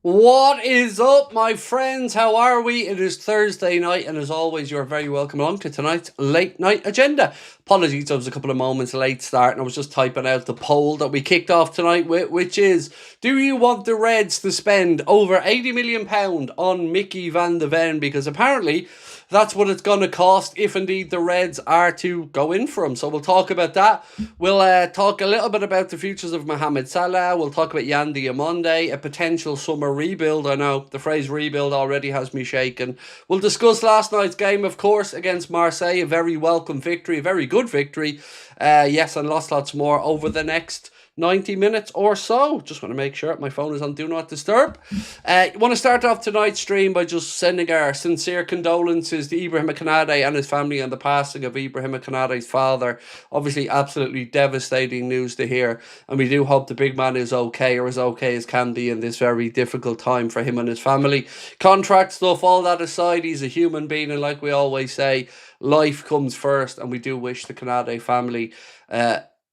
What is up, my friends? How are we? It is Thursday night, and as always, you're very welcome along to tonight's late night agenda. Apologies, I was a couple of moments late start, and I was just typing out the poll that we kicked off tonight with, which is: do you want the Reds to spend over £80 million on Mickey van de Ven? Because apparently that's what it's going to cost if indeed the Reds are to go in for him. So we'll talk about that. We'll talk a little bit about the futures of Mohamed Salah. We'll talk about Yan Diamonde, a potential summer rebuild. I know the phrase rebuild already has me shaken. We'll discuss last night's game, of course, against Marseille. A very welcome victory, a very good victory. Yes, and lots more over the next 90 minutes or so. Just want to make sure my phone is on Do Not Disturb. Want to start off tonight's stream by just sending our sincere condolences to Ibrahima Konate and his family on the passing of Ibrahima Konate's father. Obviously, absolutely devastating news to hear, and we do hope the big man is okay, or as okay as can be in this very difficult time for him and his family. Contract stuff, all that aside, he's a human being, and like we always say, life comes first, and we do wish the Konate family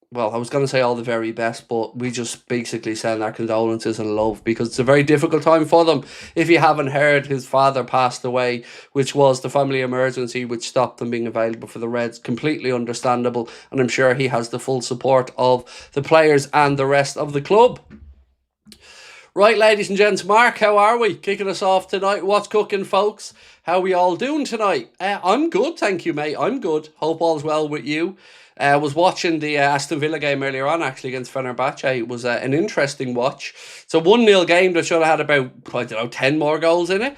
well, I was going to say all the very best, but we just basically send our condolences and love, because it's a very difficult time for them. If you haven't heard, his father passed away, which was the family emergency, which stopped them being available for the Reds. Completely understandable, and I'm sure he has the full support of the players and the rest of the club. Right, ladies and gents, Mark, how are we? Kicking us off tonight. What's cooking, folks? How are we all doing tonight? I'm good, thank you, mate. I'm good. Hope all's well with you. I was watching the Aston Villa game earlier on, actually, against Fenerbahce. It was an interesting watch. It's a 1-0 game that should have had about, I don't know, 10 more goals in it.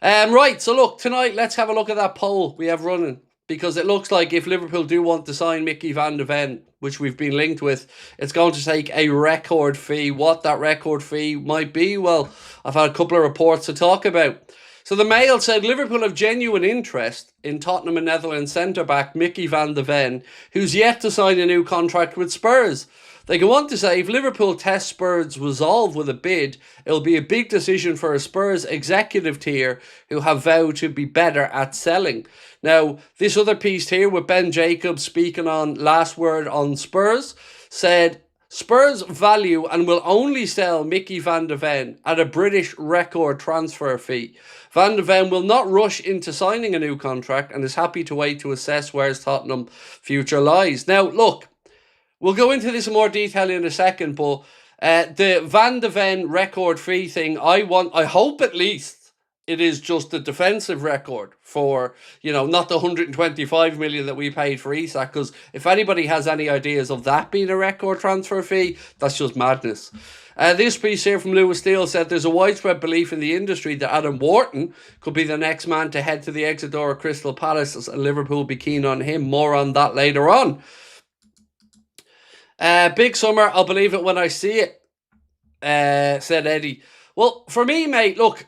Right, so look, tonight, let's have a look at that poll we have running, because it looks like if Liverpool do want to sign Mickey van de Ven, which we've been linked with, it's going to take a record fee. What that record fee might be, well, I've had a couple of reports to talk about. So the Mail said Liverpool have genuine interest in Tottenham and Netherlands centre-back Mickey van de Ven, who's yet to sign a new contract with Spurs. They go on to say if Liverpool test Spurs' resolve with a bid, it'll be a big decision for a Spurs executive tier who have vowed to be better at selling. Now, this other piece here with Ben Jacobs speaking on Last Word on Spurs said Spurs value and will only sell Mickey van de Ven at a British record transfer fee. Van de Ven will not rush into signing a new contract and is happy to wait to assess where his Tottenham future lies. Now, look, we'll go into this in more detail in a second, but the Van de Ven record fee thing, I hope at least it is just a defensive record for, not the 125 million that we paid for Isak, because if anybody has any ideas of that being a record transfer fee, that's just madness. This piece here from Lewis Steele said there's a widespread belief in the industry that Adam Wharton could be the next man to head to the exit door of Crystal Palace, and Liverpool will be keen on him. More on that later on. Big summer, I'll believe it when I see it, said Eddie. Well, for me, mate, look,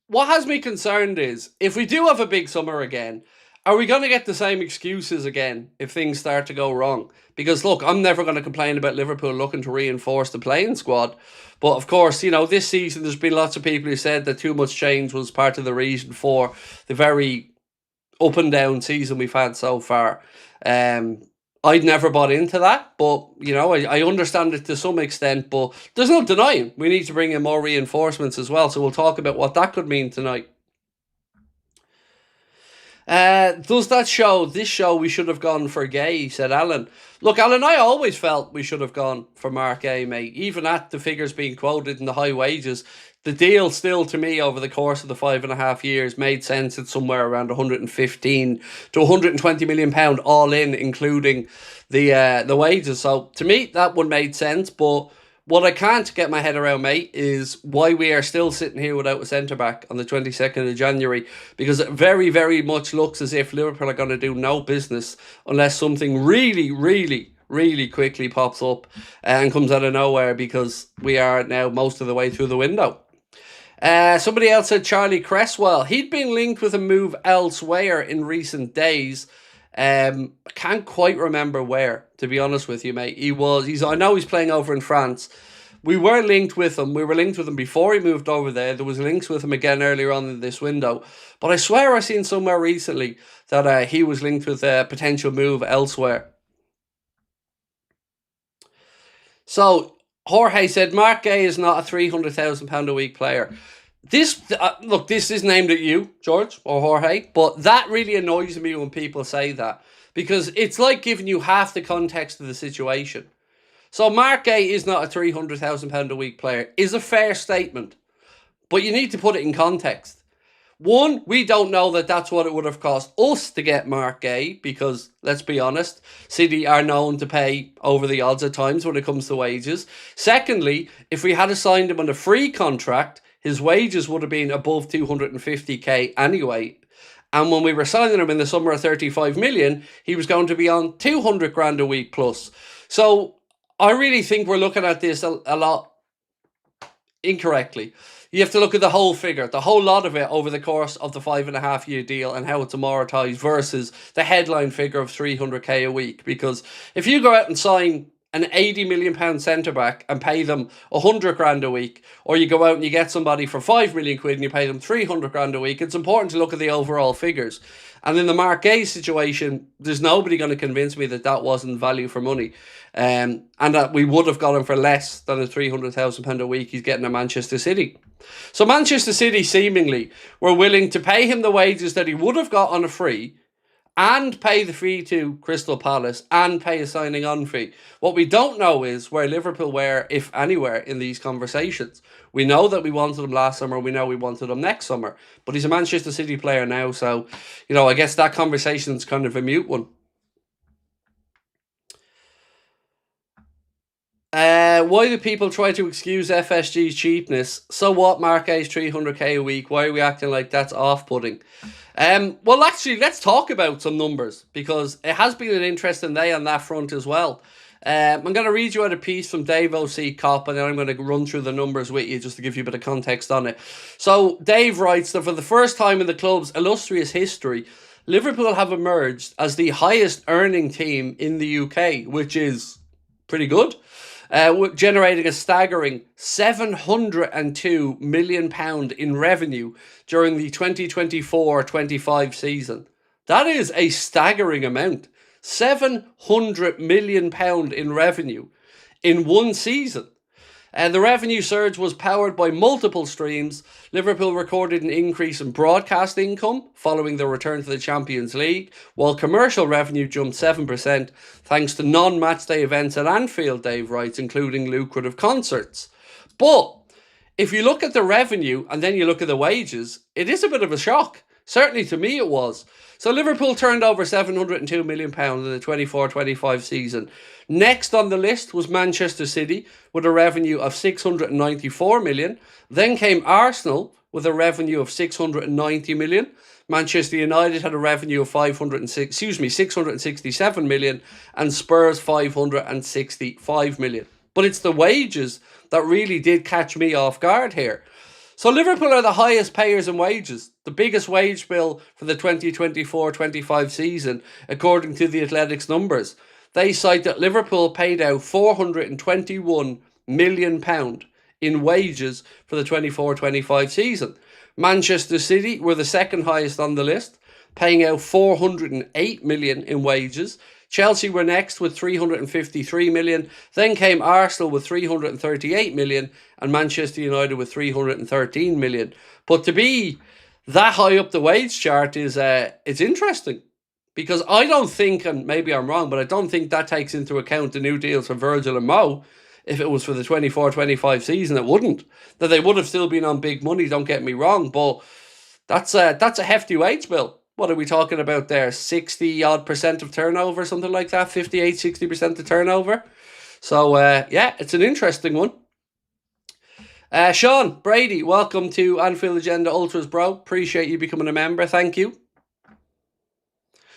what has me concerned is, if we do have a big summer again, are we going to get the same excuses again if things start to go wrong? Because, look, I'm never going to complain about Liverpool looking to reinforce the playing squad. But, of course, this season there's been lots of people who said that too much change was part of the reason for the very up and down season we've had so far. I'd never bought into that, but, I understand it to some extent, but there's no denying we need to bring in more reinforcements as well, so we'll talk about what that could mean tonight. Does that show, this show, we should have gone for Guehi, said Alan. Look, Alan, I always felt we should have gone for Marc Guehi, mate. Even at the figures being quoted and the high wages, the deal still, to me, over the course of the 5.5 years, made sense at somewhere around 115 to 120 million pound all in, including the wages. So, to me, that one made sense, but what I can't get my head around, mate, is why we are still sitting here without a centre-back on the 22nd of January, because it very, very much looks as if Liverpool are going to do no business unless something really, really, really quickly pops up and comes out of nowhere, because we are now most of the way through the window. Somebody else said Charlie Cresswell. He'd been linked with a move elsewhere in recent days. I can't quite remember where, to be honest with you, mate. I know he's playing over in France. We were linked with him. We were linked with him before he moved over there. There was links with him again earlier on in this window. But I swear I seen somewhere recently that he was linked with a potential move elsewhere. So, Jorge said Marc Guehi is not a £300,000 a week player. This look, this isn't aimed at you, George or Jorge, but that really annoys me when people say that, because it's like giving you half the context of the situation. So Marc Guehi is not a £300,000 a week player is a fair statement, but you need to put it in context. One, we don't know that that's what it would have cost us to get Marc Guehi, because, let's be honest, City are known to pay over the odds at times when it comes to wages. Secondly, if we had assigned him on a free contract, his wages would have been above 250k anyway. And when we were signing him in the summer of 35 million, he was going to be on 200 grand a week plus. So I really think we're looking at this a lot incorrectly. You have to look at the whole figure, the whole lot of it over the course of the 5.5 year deal and how it's amortized versus the headline figure of 300k a week. Because if you go out and sign an £80 million centre back and pay them 100 grand a week, or you go out and you get somebody for £5 million and you pay them 300 grand a week, it's important to look at the overall figures. And in the Marc Guehi situation, there's nobody going to convince me that that wasn't value for money. And that we would have got him for less than a £300,000 a week he's getting at Manchester City. So Manchester City seemingly were willing to pay him the wages that he would have got on a free, and pay the fee to Crystal Palace, and pay a signing on fee. What we don't know is where Liverpool were, if anywhere, in these conversations. We know that we wanted him last summer, we know we wanted him next summer, but he's a Manchester City player now, so, I guess that conversation's kind of a mute one. Why do people try to excuse FSG's cheapness? So what, Marc Guehi's 300k a week? Why are we acting like that's off-putting? Well, actually, let's talk about some numbers, because it has been an interesting day on that front as well. I'm going to read you out a piece from Dave O.C. Kopp, and then I'm going to run through the numbers with you just to give you a bit of context on it. So Dave writes that for the first time in the club's illustrious history, Liverpool have emerged as the highest earning team in the UK, which is pretty good. Generating a staggering £702 million in revenue during the 2024-25 season. That is a staggering amount. £700 million in revenue in one season. The revenue surge was powered by multiple streams. Liverpool recorded an increase in broadcast income following the return to the Champions League, while commercial revenue jumped 7% thanks to non-matchday events at Anfield, Dave writes, including lucrative concerts. But if you look at the revenue and then you look at the wages, it is a bit of a shock. Certainly to me it was. So Liverpool turned over £702 million in the 24-25 season. Next on the list was Manchester City with a revenue of £694 million. Then came Arsenal with a revenue of £690 million. Manchester United had a revenue of £667 million, and Spurs £565 million. But it's the wages that really did catch me off guard here. So Liverpool are the highest payers in wages, the biggest wage bill for the 2024-25 season, according to the Athletics numbers. They cite that Liverpool paid out £421 million in wages for the 24-25 season. Manchester City were the second highest on the list, paying out £408 million in wages. Chelsea were next with £353 million. Then came Arsenal with £338 million, and Manchester United with £313 million. But to be that high up the wage chart is it's interesting, because I don't think, and maybe I'm wrong, but I don't think that takes into account the new deals for Virgil and Mo. If it was for the 24-25 season, it wouldn't. That they would have still been on big money, don't get me wrong, but that's a hefty wage bill. What are we talking about there? 60% of turnover, something like that? 58-60% of turnover? So, yeah, it's an interesting one. Sean Brady, welcome to Anfield Agenda Ultras, bro. Appreciate you becoming a member. Thank you.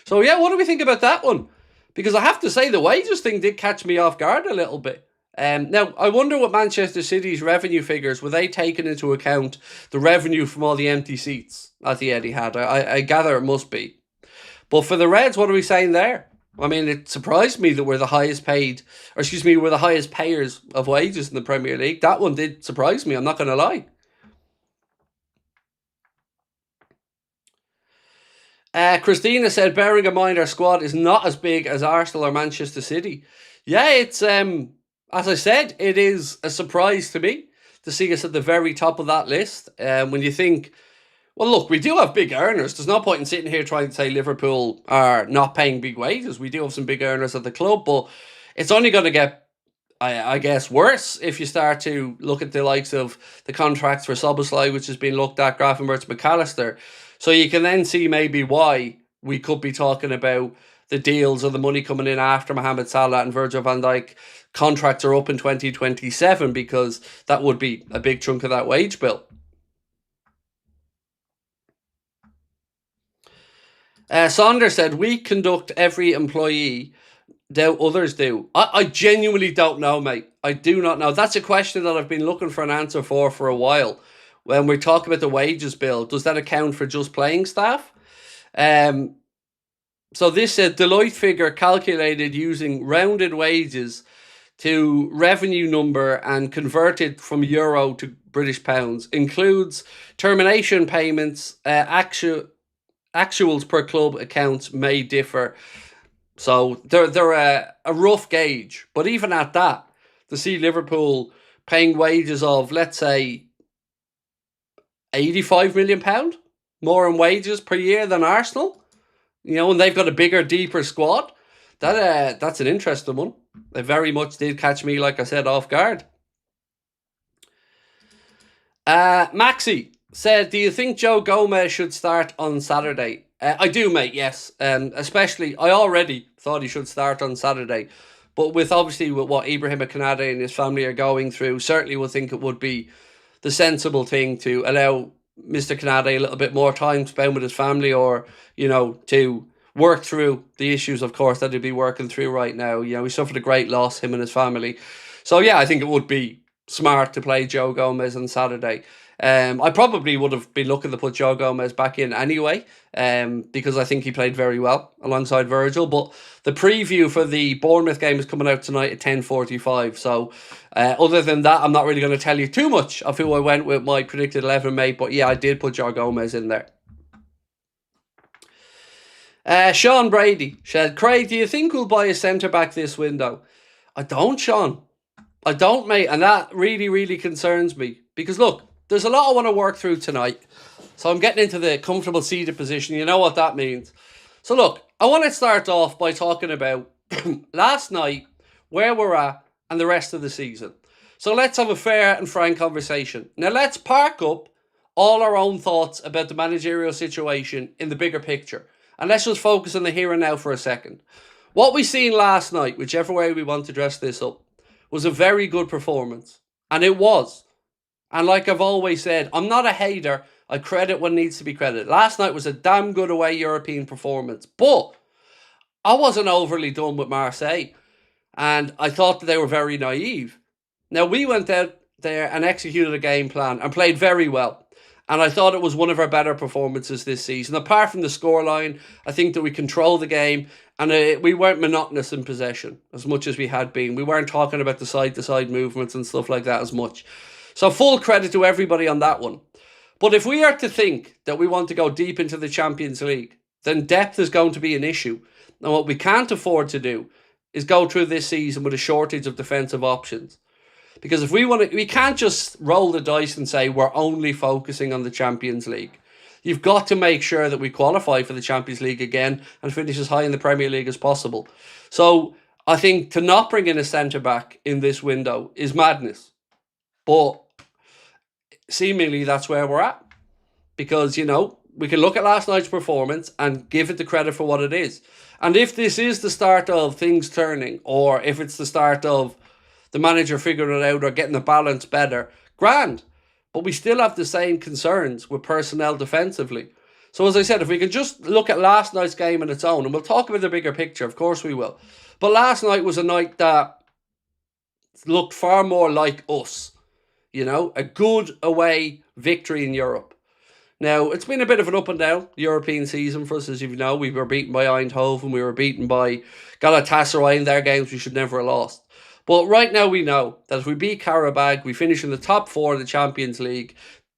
So, yeah, what do we think about that one? Because I have to say, the wages thing did catch me off guard a little bit. Now, I wonder what Manchester City's revenue figures, were they taking into account the revenue from all the empty seats at the Etihad? I gather it must be. But for the Reds, what are we saying there? I mean, it surprised me that we're the highest paid, we're the highest payers of wages in the Premier League. That one did surprise me, I'm not going to lie. Christina said, bearing in mind our squad is not as big as Arsenal or Manchester City. Yeah, it's As I said, it is a surprise to me to see us at the very top of that list. When you think, well, look, we do have big earners. There's no point in sitting here trying to say Liverpool are not paying big wages. We do have some big earners at the club, but it's only going to get, I guess, worse if you start to look at the likes of the contracts for Szoboszlai, which has been looked at, Grafenberg, McAllister. So you can then see maybe why we could be talking about the deals or the money coming in after Mohamed Salah and Virgil van Dijk contracts are up in 2027, because that would be a big chunk of that wage bill. Saunders said, we conduct every employee, doubt others do. I genuinely don't know, mate. I do not know. That's a question that I've been looking for an answer for a while. When we talk about the wages bill, does that account for just playing staff? So this Deloitte figure calculated using rounded wages to revenue number and converted from euro to British pounds includes termination payments, actuals per club accounts may differ. So they're a rough gauge. But even at that, to see Liverpool paying wages of, let's say, £85 million more in wages per year than Arsenal, and they've got a bigger, deeper squad, that's an interesting one. They very much did catch me, like I said, off guard. Maxi said, do you think Joe Gomez should start on Saturday? I do, mate, yes. Especially, I already thought he should start on Saturday. But with what Ibrahima, Konate and his family are going through, certainly would think it would be the sensible thing to allow Mr. Konate a little bit more time spent with his family, or, to work through the issues, of course, that he'd be working through right now. He suffered a great loss, him and his family. So, yeah, I think it would be smart to play Joe Gomez on Saturday. I probably would have been looking to put Joe Gomez back in anyway, because I think he played very well alongside Virgil. But the preview for the Bournemouth game is coming out tonight at 10:45. So other than that, I'm not really going to tell you too much of who I went with my predicted 11, mate. But yeah, I did put Joe Gomez in there. Sean Brady said, Craig, do you think we'll buy a centre-back this window? I don't, Sean. I don't, mate. And that really, really concerns me. Because look, there's a lot I want to work through tonight. So I'm getting into the comfortable seated position. You know what that means. So look, I want to start off by talking about last night, where we're at, and the rest of the season. So let's have a fair and frank conversation. Now let's park up all our own thoughts about the managerial situation in the bigger picture. And let's just focus on the here and now for a second. What we seen last night, whichever way we want to dress this up, was a very good performance. And it was. And like I've always said, I'm not a hater. I credit what needs to be credited. Last night was a damn good away European performance. But I wasn't overly done with Marseille. And I thought that they were very naive. Now, we went out there and executed a game plan and played very well. And I thought it was one of our better performances this season. Apart from the scoreline, I think that we controlled the game and we weren't monotonous in possession as much as we had been. We weren't talking about the side-to-side movements and stuff like that as much. So full credit to everybody on that one. But if we are to think that we want to go deep into the Champions League, then depth is going to be an issue. And what we can't afford to do is go through this season with a shortage of defensive options. Because if we can't just roll the dice and say we're only focusing on the Champions League. You've got to make sure that we qualify for the Champions League again and finish as high in the Premier League as possible. So I think to not bring in a centre-back in this window is madness. But seemingly that's where we're at. Because, we can look at last night's performance and give it the credit for what it is. And if this is the start of things turning, or if it's the start of the manager figuring it out or getting the balance better, grand. But we still have the same concerns with personnel defensively. So as I said, if we can just look at last night's game on its own, and we'll talk about the bigger picture, of course we will. But last night was a night that looked far more like us. A good away victory in Europe. Now, it's been a bit of an up and down European season for us, as you know. We were beaten by Eindhoven, we were beaten by Galatasaray in their games we should never have lost. But right now we know that if we beat Karabag, we finish in the top 4 of the Champions League,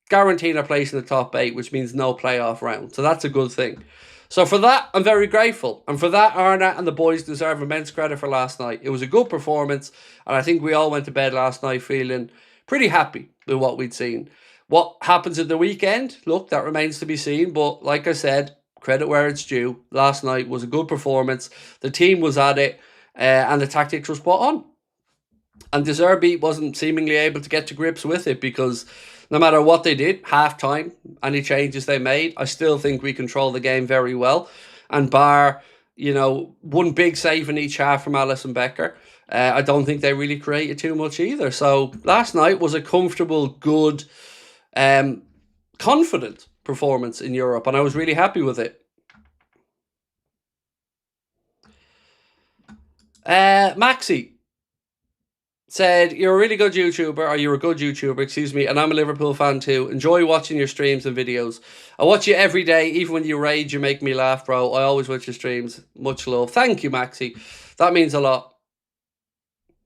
guaranteeing a place in the top 8, which means no playoff round. So that's a good thing. So for that, I'm very grateful. And for that, Arna and the boys deserve immense credit for last night. It was a good performance, and I think we all went to bed last night feeling pretty happy with what we'd seen. What happens at the weekend? Look, that remains to be seen. But like I said, credit where it's due. Last night was a good performance. The team was at it, and the tactics were spot on. And De Zerbi wasn't seemingly able to get to grips with it because no matter what they did, half-time, any changes they made, I still think we control the game very well. And bar, one big save in each half from Alisson Becker, I don't think they really created too much either. So last night was a comfortable, good, confident performance in Europe, and I was really happy with it. Maxi said, you're a really good YouTuber, or you're a good YouTuber, excuse me, and I'm a Liverpool fan too. Enjoy watching your streams and videos. I watch you every day, even when you rage, you make me laugh, bro. I always watch your streams. Much love. Thank you, Maxi. That means a lot.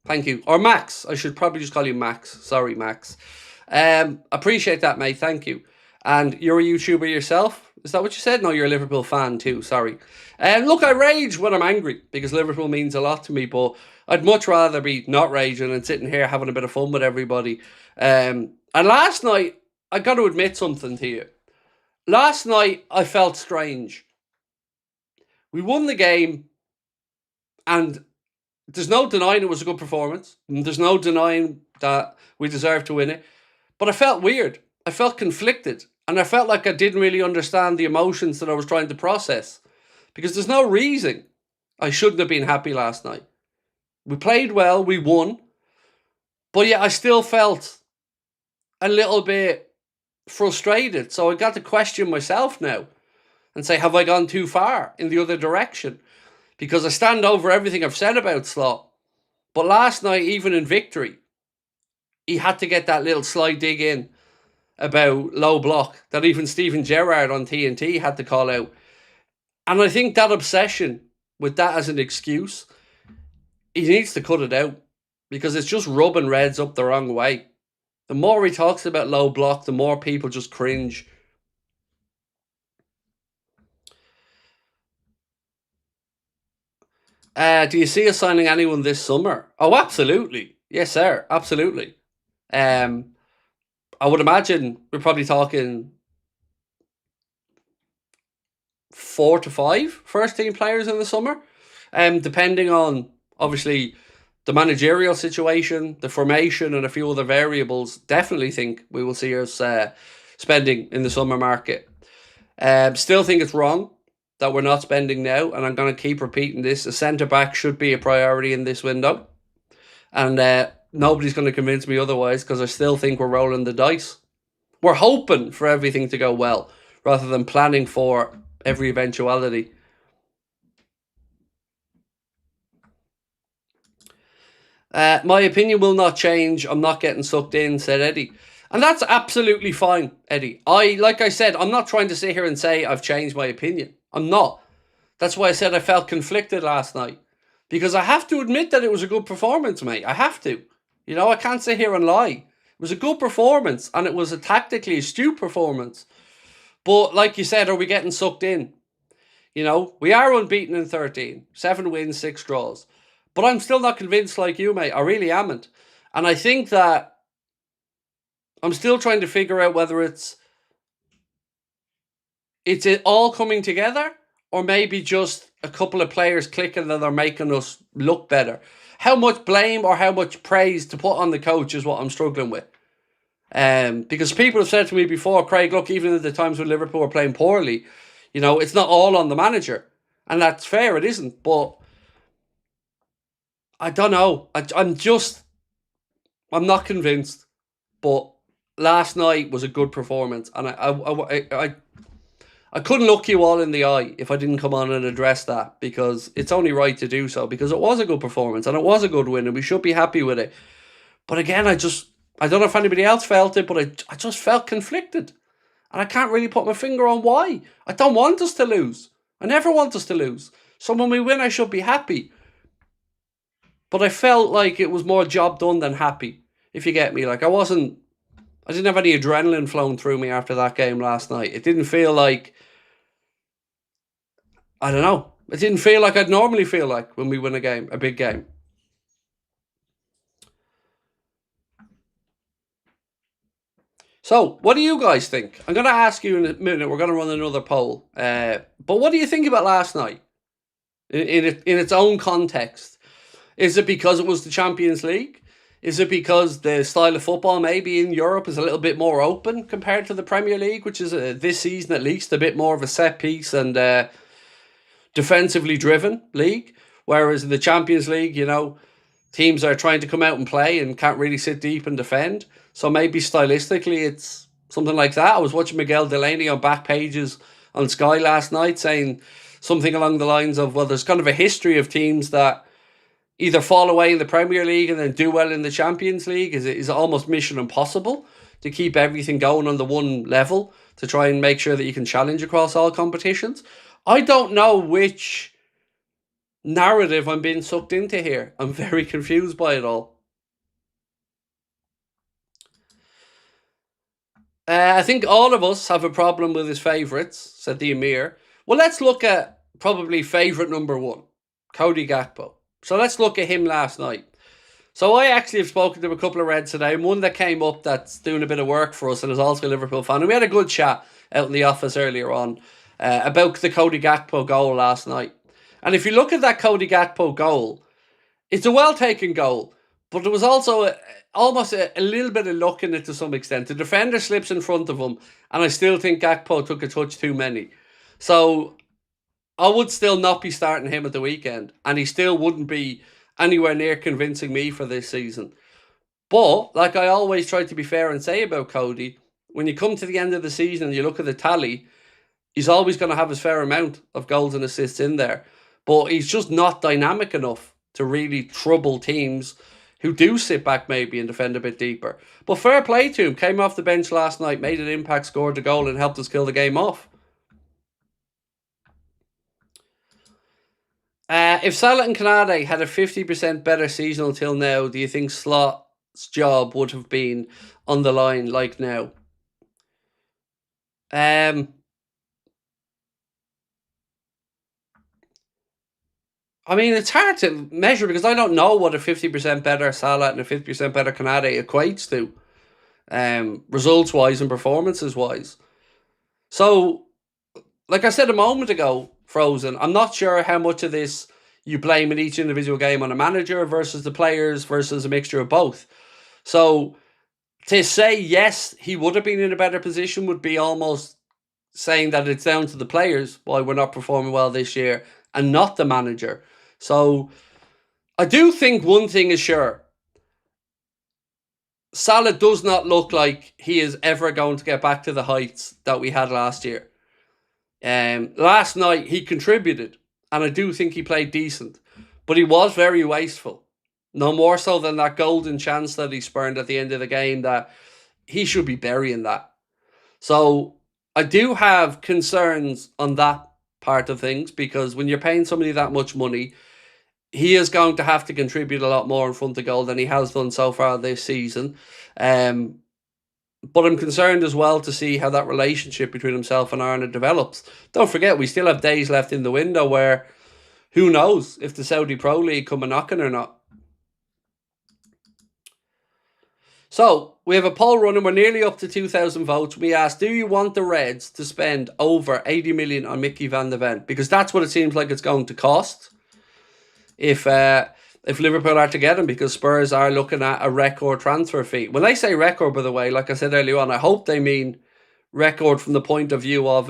Thank you. Or Max. I should probably just call you Max. Sorry, Max. Appreciate that, mate. Thank you. And you're a YouTuber yourself? Is that what you said? No, you're a Liverpool fan too. Sorry. Look, I rage when I'm angry because Liverpool means a lot to me, but I'd much rather be not raging and sitting here having a bit of fun with everybody. And last night, I got to admit something to you. Last night, I felt strange. We won the game, and there's no denying it was a good performance. And there's no denying that we deserved to win it. But I felt weird. I felt conflicted. And I felt like I didn't really understand the emotions that I was trying to process. Because there's no reason I shouldn't have been happy last night. We played well, we won. But yet I still felt a little bit frustrated. So I got to question myself now and say, have I gone too far in the other direction? Because I stand over everything I've said about Slot. But last night, even in victory, he had to get that little sly dig in about low block that even Steven Gerrard on TNT had to call out. And I think that obsession with that as an excuse, he needs to cut it out because it's just rubbing Reds up the wrong way. The more he talks about low block, the more people just cringe. Do you see us signing anyone this summer? Oh, absolutely. Yes, sir. Absolutely. I would imagine we're probably talking 4 to 5 first-team players in the summer, depending on, obviously, the managerial situation, the formation, and a few other variables. Definitely think we will see us spending in the summer market. Still think it's wrong that we're not spending now, and I'm going to keep repeating this. A centre-back should be a priority in this window. And nobody's going to convince me otherwise because I still think we're rolling the dice. We're hoping for everything to go well rather than planning for every eventuality. My opinion will not change. I'm not getting sucked in, said Eddie. And that's absolutely fine, Eddie. Like I said, I'm not trying to sit here and say I've changed my opinion. I'm not. That's why I said I felt conflicted last night. Because I have to admit that it was a good performance, mate. I have to. I can't sit here and lie. It was a good performance, and it was a tactically astute performance. But like you said, are we getting sucked in? We are unbeaten in 13. 7 wins, 6 draws. But I'm still not convinced like you, mate. I really amn't. And I think that I'm still trying to figure out whether it's it all coming together or maybe just a couple of players clicking that are making us look better. How much blame or how much praise to put on the coach is what I'm struggling with. Because people have said to me before, Craig, look, even at the times when Liverpool are playing poorly, it's not all on the manager. And that's fair, it isn't. But I don't know. I'm not convinced. But last night was a good performance. And I couldn't look you all in the eye if I didn't come on and address that, because it's only right to do so, because it was a good performance and it was a good win and we should be happy with it. But again, I don't know if anybody else felt it, but I just felt conflicted. And I can't really put my finger on why. I don't want us to lose. I never want us to lose. So when we win, I should be happy. But I felt like it was more job done than happy, if you get me. Like I didn't have any adrenaline flowing through me after that game last night. It didn't feel like I don't know. It didn't feel like I'd normally feel like when we win a big game. So, what do you guys think? I'm going to ask you in a minute. We're going to run another poll. But what do you think about last night in its own context? Is it because it was the Champions League? Is it because the style of football maybe in Europe is a little bit more open compared to the Premier League, which is this season at least a bit more of a set piece and defensively driven league? Whereas in the Champions League, teams are trying to come out and play and can't really sit deep and defend. So maybe stylistically it's something like that. I was watching Miguel Delaney on Back Pages on Sky last night saying something along the lines of, well, there's kind of a history of teams that either fall away in the Premier League and then do well in the Champions League. Is almost mission impossible to keep everything going on the one level to try and make sure that you can challenge across all competitions. I don't know which narrative I'm being sucked into here. I'm very confused by it all. I think all of us have a problem with his favourites, said the Emir. Well, let's look at probably favourite number one, Cody Gakpo. So let's look at him last night. So I actually have spoken to a couple of Reds today, and one that came up that's doing a bit of work for us and is also a Liverpool fan. And we had a good chat out in the office earlier on about the Cody Gakpo goal last night. And if you look at that Cody Gakpo goal, it's a well-taken goal, but there was also almost a little bit of luck in it to some extent. The defender slips in front of him, and I still think Gakpo took a touch too many. So I would still not be starting him at the weekend, and he still wouldn't be anywhere near convincing me for this season. But, like I always try to be fair and say about Cody, when you come to the end of the season and you look at the tally, he's always going to have his fair amount of goals and assists in there. But he's just not dynamic enough to really trouble teams who do sit back maybe and defend a bit deeper. But fair play to him. Came off the bench last night, made an impact, scored the goal and helped us kill the game off. If Salah and Konate had a 50% better season until now, do you think Sloth's job would have been on the line like now? I mean, it's hard to measure because I don't know what a 50% better Salah and a 50% better Konate equates to, results-wise and performances-wise. So, like I said a moment ago, Frozen, I'm not sure how much of this you blame in each individual game on a manager versus the players versus a mixture of both. So, to say yes, he would have been in a better position would be almost saying that it's down to the players why we're not performing well this year and not the manager. So I do think one thing is sure. Salah does not look like he is ever going to get back to the heights that we had last year. Last night he contributed, and I do think he played decent, but he was very wasteful. No more so than that golden chance that he spurned at the end of the game that he should be burying that. So I do have concerns on that part of things because when you're paying somebody that much money, he is going to have to contribute a lot more in front of goal than he has done so far this season. But I'm concerned as well to see how that relationship between himself and Arna develops. Don't forget, we still have days left in the window where who knows if the Saudi Pro League come a knocking or not. So, we have a poll running. We're nearly up to 2,000 votes. We asked, do you want the Reds to spend over 80 million on Mickey van de Ven? Because that's what it seems like it's going to cost if Liverpool are to get him, because Spurs are looking at a record transfer fee. When I say record, by the way, like I said earlier on, I hope they mean record from the point of view of...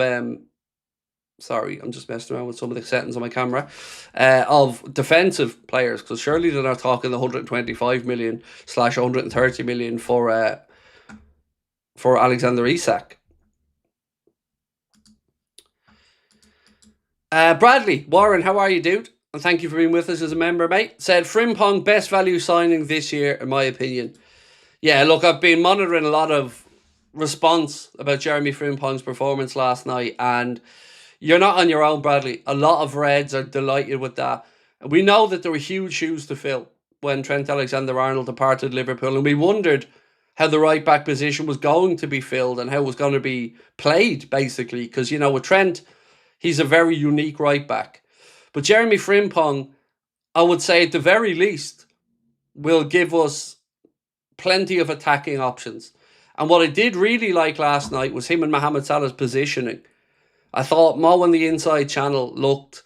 sorry, I'm just messing around with some of the settings on my camera, of defensive players, because surely they're not talking the 125 million / 130 million for Alexander Isak. Bradley, Warren, how are you, dude? And thank you for being with us as a member, mate. Said, Frimpong, best value signing this year, in my opinion. Yeah, look, I've been monitoring a lot of response about Jeremy Frimpong's performance last night, and you're not on your own, Bradley. A lot of Reds are delighted with that. We know that there were huge shoes to fill when Trent Alexander-Arnold departed Liverpool, and we wondered how the right-back position was going to be filled and how it was going to be played, basically. Because, with Trent, He's a very unique right back. But Jeremy Frimpong, I would say at the very least, will give us plenty of attacking options. And what I did really like last night was him and Mohamed Salah's positioning. I thought Mo on the inside channel looked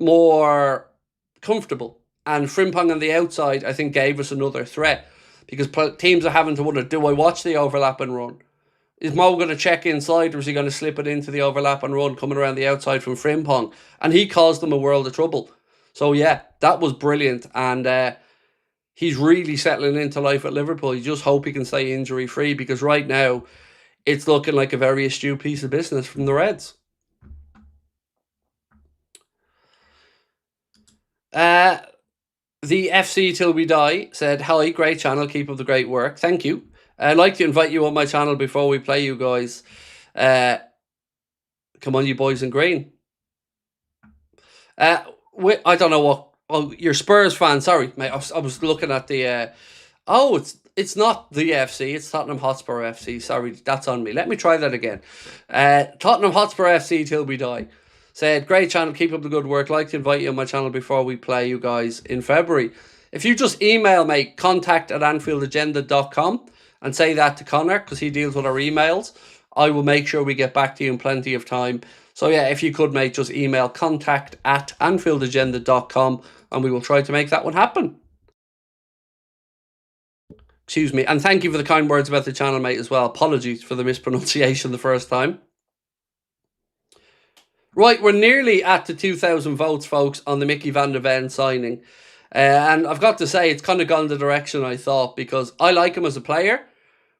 more comfortable. And Frimpong on the outside, I think, gave us another threat. Because teams are having to wonder, do I watch the overlap and run? Is Mo going to check inside, or is he going to slip it into the overlap and run coming around the outside from Frimpong? And he caused them a world of trouble. So yeah, that was brilliant. And he's really settling into life at Liverpool. You just hope he can stay injury-free, because right now it's looking like a very astute piece of business from the Reds. The FC Till We Die said, "Hi, great channel, keep up the great work." Thank you. I'd like to invite you on my channel before we play you guys. Come on, you boys in green. I don't know what. Oh, you're Spurs fan. Sorry, mate. I was looking at the. It's not the FC. It's Tottenham Hotspur FC. Sorry, that's on me. Let me try that again. Tottenham Hotspur FC Till We Die said, "Great channel, keep up the good work. Like to invite you on my channel before we play you guys in February. If you just email me, contact@AnfieldAgenda.com, and say that to Connor, because he deals with our emails, I will make sure we get back to you in plenty of time. So yeah, if you could, mate, just email contact@AnfieldAgenda.com, and we will try to make that one happen." Excuse me. And thank you for the kind words about the channel, mate, as well. Apologies for the mispronunciation the first time. Right, we're nearly at the 2,000 votes, folks, on the Mickey van der Ven signing. And I've got to say, it's kind of gone the direction I thought, because I like him as a player,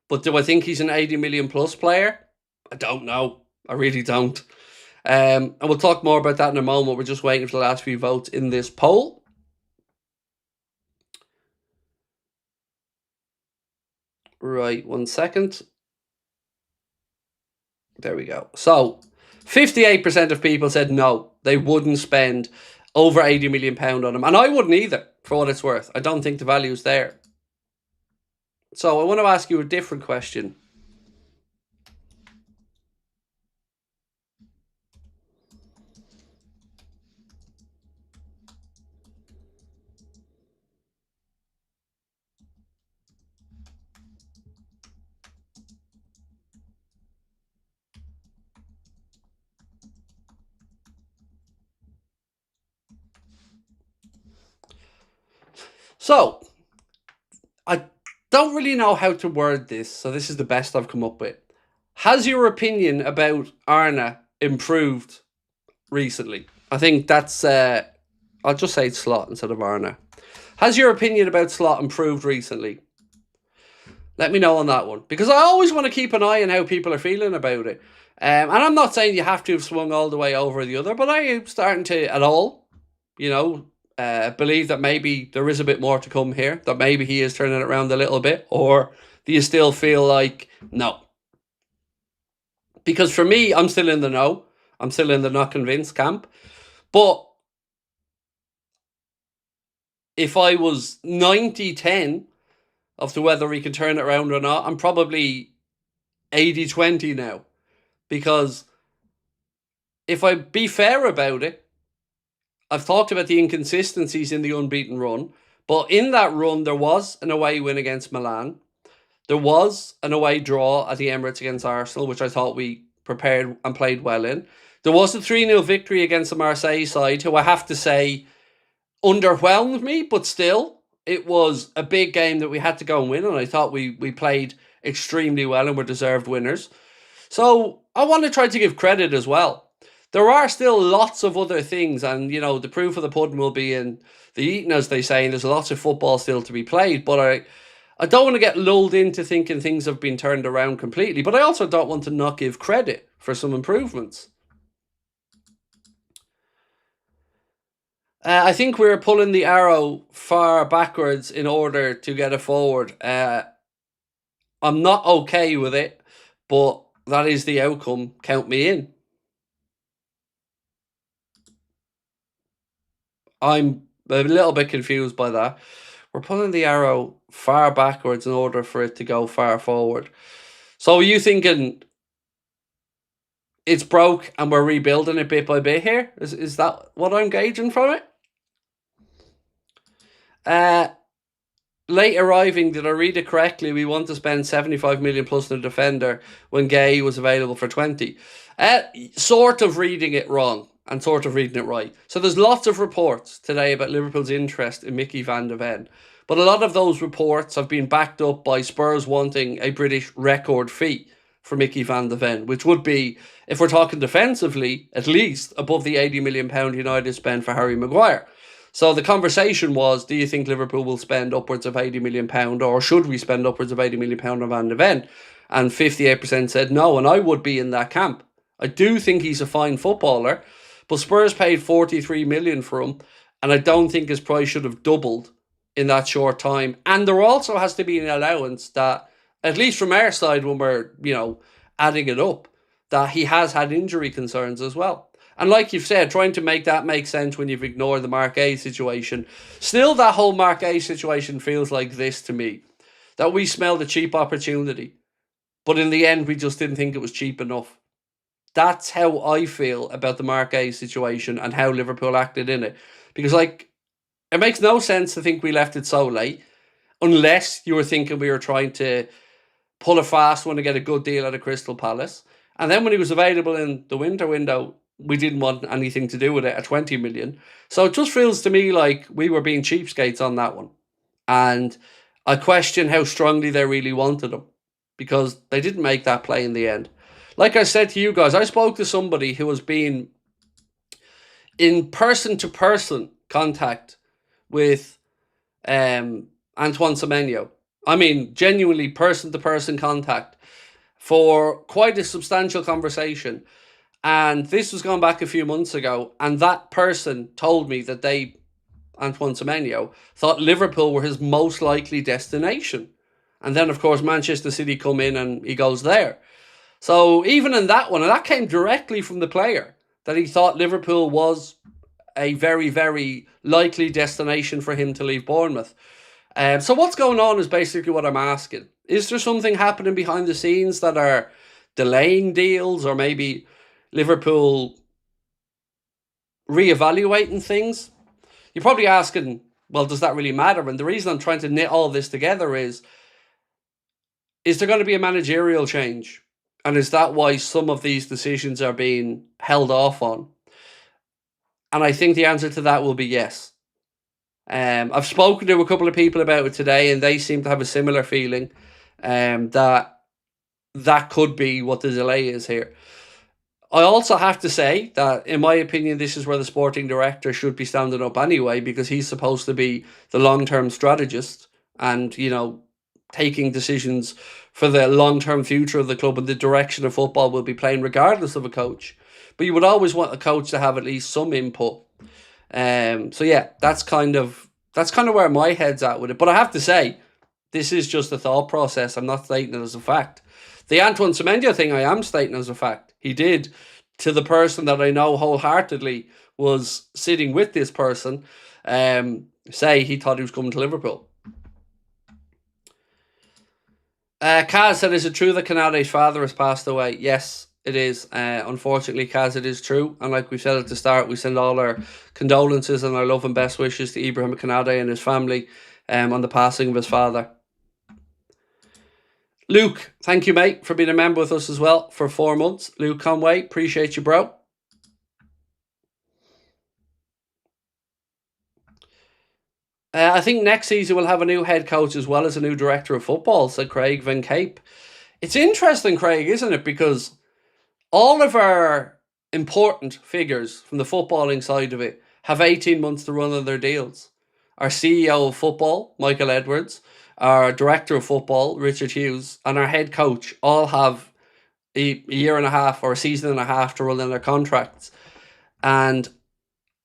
but do I think he's an 80 million plus player? I don't know. I really don't. And we'll talk more about that in a moment. We're just waiting for the last few votes in this poll. Right, 1 second. There we go. So 58% of people said no, they wouldn't spend over £80 million on him. And I wouldn't either, for what it's worth. I don't think the value's there. So I want to ask you a different question. So, I don't really know how to word this, so this is the best I've come up with. Has your opinion about Arna improved recently? I think that's, I'll just say Slot instead of Arna. Has your opinion about Slot improved recently? Let me know on that one, because I always want to keep an eye on how people are feeling about it. And I'm not saying you have to have swung all the way over the other, but I am starting to, at all, believe that maybe there is a bit more to come here, that maybe he is turning it around a little bit, or do you still feel like, no? Because for me, I'm still in the no. I'm still in the not convinced camp. But if I was 90-10 of to whether he can turn it around or not, I'm probably 80-20 now. Because if I be fair about it, I've talked about the inconsistencies in the unbeaten run, but in that run, there was an away win against Milan. There was an away draw at the Emirates against Arsenal, which I thought we prepared and played well in. There was a 3-0 victory against the Marseille side, who I have to say underwhelmed me, but still, it was a big game that we had to go and win, and I thought we played extremely well and were deserved winners. So I want to try to give credit as well. There are still lots of other things, and the proof of the pudding will be in the eating, as they say, and there's lots of football still to be played, but I don't want to get lulled into thinking things have been turned around completely, but I also don't want to not give credit for some improvements. I think we're pulling the arrow far backwards in order to get it forward. I'm not okay with it, but that is the outcome. Count me in. I'm a little bit confused by that. We're pulling the arrow far backwards in order for it to go far forward. So are you thinking it's broke and we're rebuilding it bit by bit here? Is that what I'm gauging from it? Late arriving, did I read it correctly? We want to spend 75 million plus on a defender when Guehi was available for 20. Sort of reading it wrong and sort of reading it right. So there's lots of reports today about Liverpool's interest in Mickey van de Ven. But a lot of those reports have been backed up by Spurs wanting a British record fee for Mickey van de Ven, which would be, if we're talking defensively, at least above the £80 million United spent for Harry Maguire. So the conversation was, do you think Liverpool will spend upwards of £80 million, or should we spend upwards of £80 million on Van de Ven? And 58% said no, and I would be in that camp. I do think he's a fine footballer, but Spurs paid 43 million for him, and I don't think his price should have doubled in that short time. And there also has to be an allowance that, at least from our side, when we're, adding it up, that he has had injury concerns as well. And like you've said, trying to make that make sense when you've ignored the Marc Guehi situation. Still, that whole Marc Guehi situation feels like this to me. That we smelled a cheap opportunity. But in the end, we just didn't think it was cheap enough. That's how I feel about the Marc Guehi situation and how Liverpool acted in it. Because, it makes no sense to think we left it so late. Unless you were thinking we were trying to pull a fast one to get a good deal out of Crystal Palace. And then when he was available in the winter window, we didn't want anything to do with it at 20 million. So it just feels to me like we were being cheapskates on that one. And I question how strongly they really wanted him, because they didn't make that play in the end. Like I said to you guys, I spoke to somebody who has been in person-to-person contact with Antoine Semenyo. I mean, genuinely person-to-person contact for quite a substantial conversation. And this was going back a few months ago, and that person told me that Antoine Semenyo, thought Liverpool were his most likely destination. And then, of course, Manchester City come in and he goes there. So even in that one, and that came directly from the player, that he thought Liverpool was a very, very likely destination for him to leave Bournemouth. So what's going on is basically what I'm asking. Is there something happening behind the scenes that are delaying deals, or maybe Liverpool reevaluating things? You're probably asking, well, does that really matter? And the reason I'm trying to knit all this together is there going to be a managerial change? And is that why some of these decisions are being held off on? And I think the answer to that will be yes. I've spoken to a couple of people about it today, and they seem to have a similar feeling that could be what the delay is here. I also have to say that, in my opinion, this is where the sporting director should be standing up anyway, because he's supposed to be the long-term strategist and, taking decisions for the long-term future of the club and the direction of football will be playing regardless of a coach. But you would always want a coach to have at least some input. So yeah, that's kind of where my head's at with it. But I have to say, this is just a thought process. I'm not stating it as a fact. The Antoine Semenyo thing, I am stating as a fact. He did, to the person that I know wholeheartedly was sitting with this person, say he thought he was coming to Liverpool. Kaz said, is it true that Konate's father has passed away? Yes, it is. Unfortunately, Kaz, it is true. And like we said at the start, we send all our condolences and our love and best wishes to Ibrahima Konate and his family on the passing of his father. Luke, thank you, mate, for being a member with us as well for 4 months. Luke Conway, appreciate you, bro. I think next season we'll have a new head coach as well as a new director of football, said Craig Van Cape. It's interesting, Craig, isn't it? Because all of our important figures from the footballing side of it have 18 months to run on their deals. Our CEO of football, Michael Edwards, our director of football, Richard Hughes, and our head coach all have a year and a half or a season and a half to run in their contracts. And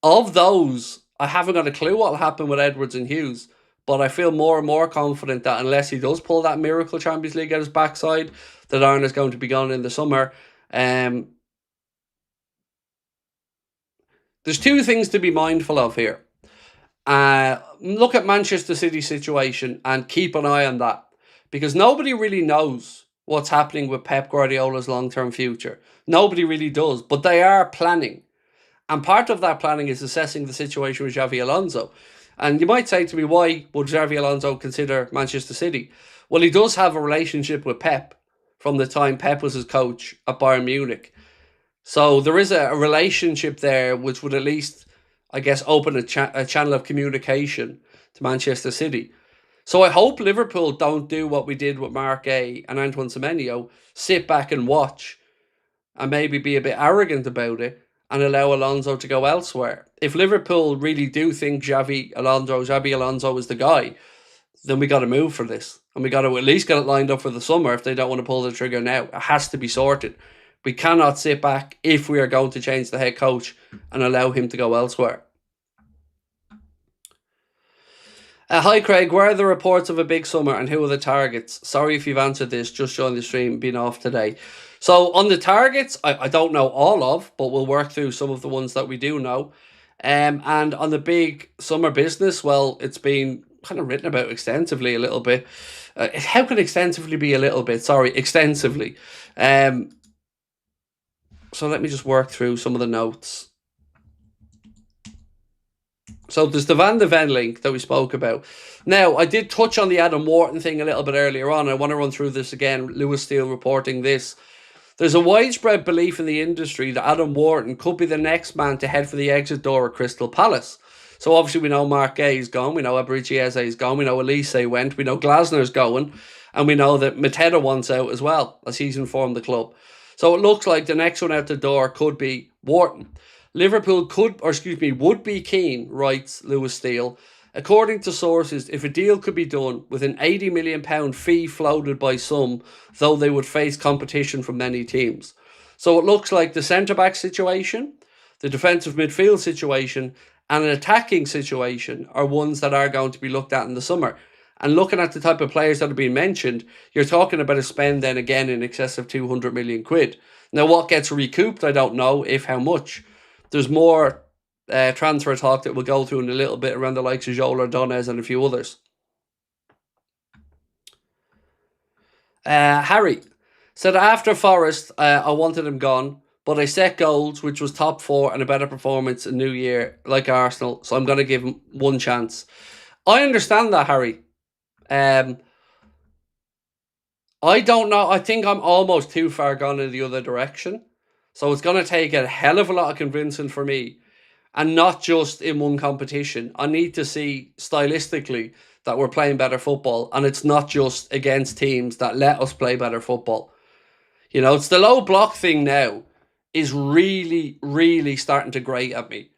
of those, I haven't got a clue what will happen with Edwards and Hughes, but I feel more and more confident that unless he does pull that miracle Champions League at his backside, that Ireland is going to be gone in the summer. There's two things to be mindful of here. Look at Manchester City's situation and keep an eye on that, because nobody really knows what's happening with Pep Guardiola's long-term future. Nobody really does, but they are planning. And part of that planning is assessing the situation with Xavi Alonso. And you might say to me, why would Xavi Alonso consider Manchester City? Well, he does have a relationship with Pep from the time Pep was his coach at Bayern Munich. So there is a relationship there which would at least, I guess, open a channel of communication to Manchester City. So I hope Liverpool don't do what we did with Marc Guehi and Antoine Semenyo, sit back and watch and maybe be a bit arrogant about it and allow Alonso to go elsewhere. If Liverpool really do think Xabi Alonso is the guy, then we got to move for this. And we got to at least get it lined up for the summer if they don't want to pull the trigger now. It has to be sorted. We cannot sit back if we are going to change the head coach and allow him to go elsewhere. Hi Craig, where are the reports of a big summer and who are the targets? Sorry if you've answered this, just joined the stream, been off today. So on the targets, I don't know all of, but we'll work through some of the ones that we do know. And on the big summer business, well, it's been kind of written about extensively a little bit. How can extensively be a little bit? Sorry, extensively. So let me just work through some of the notes. So there's the Van de Ven link that we spoke about. Now, I did touch on the Adam Wharton thing a little bit earlier on. I want to run through this again. Lewis Steele reporting this. There's a widespread belief in the industry that Adam Wharton could be the next man to head for the exit door at Crystal Palace. So obviously we know Marc Guehi is gone. We know Ibrahima is gone. We know Olise went. We know Glasner's going. And we know that Mateta wants out as well, as he's informed the club. So it looks like the next one out the door could be Wharton. Liverpool would be keen, writes Lewis Steele. According to sources, if a deal could be done with an £80 million fee floated by some, though they would face competition from many teams. So it looks like the centre-back situation, the defensive midfield situation, and an attacking situation are ones that are going to be looked at in the summer. And looking at the type of players that have been mentioned, you're talking about a spend then again in excess of 200 million quid. Now, what gets recouped, I don't know, if how much. There's more transfer talk that we'll go through in a little bit around the likes of Joel Ordonz and a few others. Harry said, after Forest, I wanted him gone, but I set goals, which was top 4 and a better performance in New Year, like Arsenal, so I'm going to give him one chance. I understand that, Harry. I don't know. I think I'm almost too far gone in the other direction. So it's going to take a hell of a lot of convincing for me. And not just in one competition. I need to see stylistically that we're playing better football. And it's not just against teams that let us play better football. You know, it's the low block thing now is really, really starting to grate at me.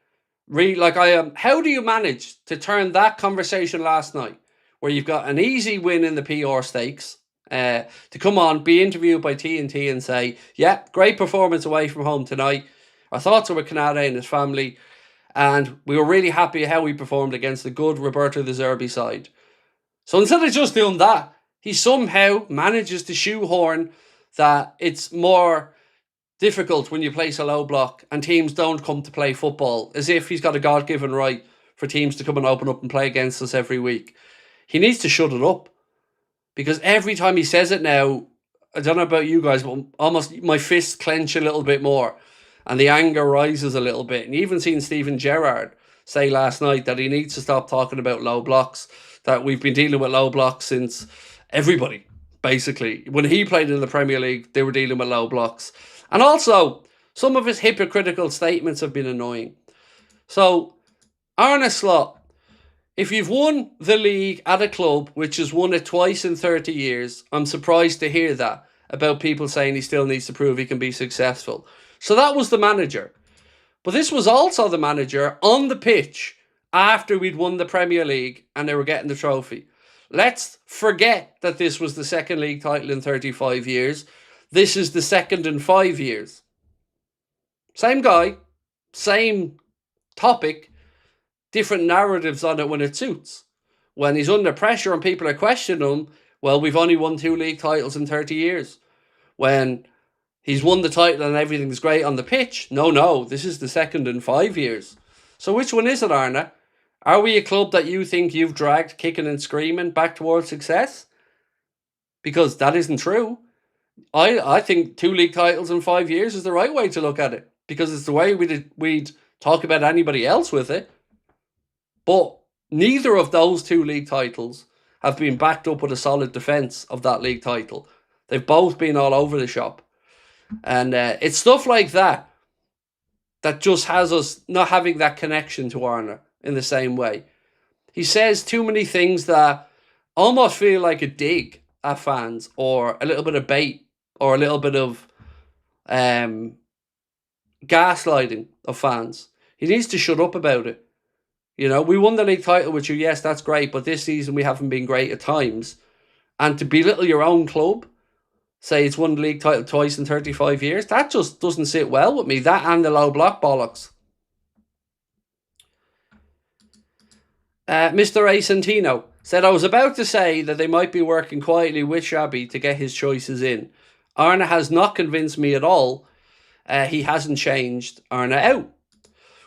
How do you manage to turn that conversation last night, where you've got an easy win in the PR stakes, to come on, be interviewed by TNT and say, yeah, great performance away from home tonight. Our thoughts are with Konate and his family. And we were really happy how we performed against the good Roberto De Zerbi side. So instead of just doing that, he somehow manages to shoehorn that it's more difficult when you place a low block and teams don't come to play football, as if he's got a God-given right for teams to come and open up and play against us every week. He needs to shut it up. Because every time he says it now, I don't know about you guys, but almost my fists clench a little bit more. And the anger rises a little bit. And even seen Steven Gerrard say last night that he needs to stop talking about low blocks, that we've been dealing with low blocks since everybody, basically. When he played in the Premier League, they were dealing with low blocks. And also, some of his hypocritical statements have been annoying. So, Arne Slot, if you've won the league at a club which has won it twice in 30 years, I'm surprised to hear that about people saying he still needs to prove he can be successful. So that was the manager. But this was also the manager on the pitch after we'd won the Premier League and they were getting the trophy. Let's forget that this was the second league title in 35 years. This is the second in 5 years. Same guy, same topic, different narratives on it when it suits. When he's under pressure and people are questioning him, well, we've only won 2 league titles in 30 years. When he's won the title and everything's great on the pitch, no, this is the second in 5 years. So which one is it, Arne? Are we a club that you think you've dragged kicking and screaming back towards success? Because that isn't true. I think 2 league titles in 5 years is the right way to look at it, because it's the way we'd talk about anybody else with it. But neither of those 2 league titles have been backed up with a solid defence of that league title. They've both been all over the shop. And it's stuff like that that just has us not having that connection to Arne in the same way. He says too many things that almost feel like a dig at fans, or a little bit of bait, or a little bit of gaslighting of fans. He needs to shut up about it. You know, we won the league title with you, yes, that's great, but this season we haven't been great at times. And to belittle your own club, say it's won the league title twice in 35 years, that just doesn't sit well with me. That and the low block bollocks. Mr. A. Santino said, I was about to say that they might be working quietly with Shabby to get his choices in. Arne has not convinced me at all. He hasn't changed Arne out.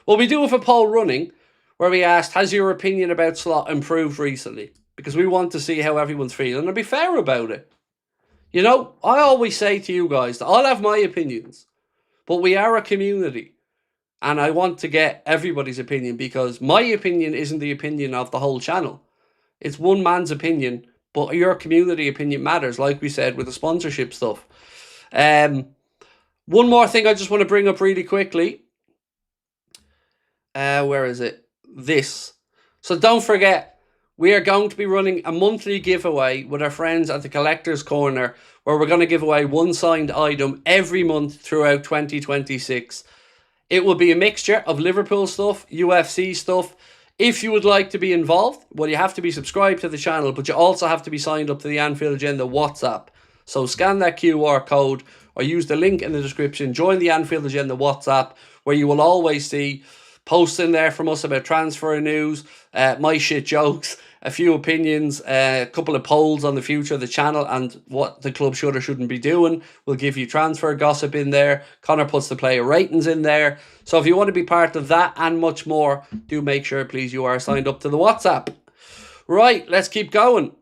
Well, we do have a poll running where we asked, has your opinion about Slot improved recently? Because we want to see how everyone's feeling and be fair about it. You know, I always say to you guys that I'll have my opinions, but we are a community. And I want to get everybody's opinion, because my opinion isn't the opinion of the whole channel. It's one man's opinion, but your community opinion matters, like we said with the sponsorship stuff. One more thing I just want to bring up really quickly. Where is it? This. So don't forget, we are going to be running a monthly giveaway with our friends at the Collector's Corner, where we're going to give away one signed item every month throughout 2026. It will be a mixture of Liverpool stuff, UFC stuff. If you would like to be involved, well, you have to be subscribed to the channel, but you also have to be signed up to the Anfield Agenda WhatsApp. So scan that QR code or use the link in the description. Join the Anfield Agenda WhatsApp, where you will always see posts in there from us about transfer news, my shit jokes, a few opinions, a couple of polls on the future of the channel and what the club should or shouldn't be doing. We'll give you transfer gossip in there. Connor puts the player ratings in there. So if you want to be part of that and much more, do make sure, please, you are signed up to the WhatsApp. Right, let's keep going.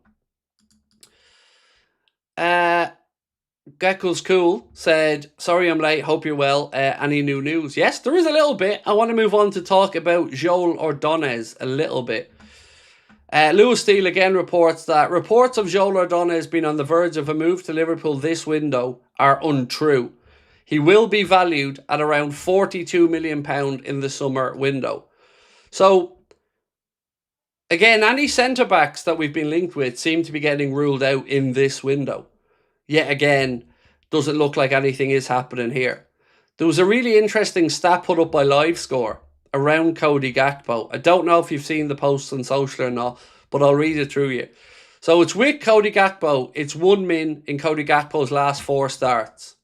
Gecko's Cool said, sorry I'm late, hope you're well. Any new news? Yes, there is a little bit. I want to move on to talk about Joel Ordonz a little bit. Lewis Steele again reports that reports of Joel Ordonz being on the verge of a move to Liverpool this window are untrue. He will be valued at around £42 million in the summer window. So, again, any centre-backs that we've been linked with seem to be getting ruled out in this window. Yet again, doesn't look like anything is happening here. There was a really interesting stat put up by LiveScore around Cody Gakpo. I don't know if you've seen the posts on social or not, but I'll read it through you. So it's with Cody Gakpo. It's 1 min in Cody Gakpo's last 4 starts.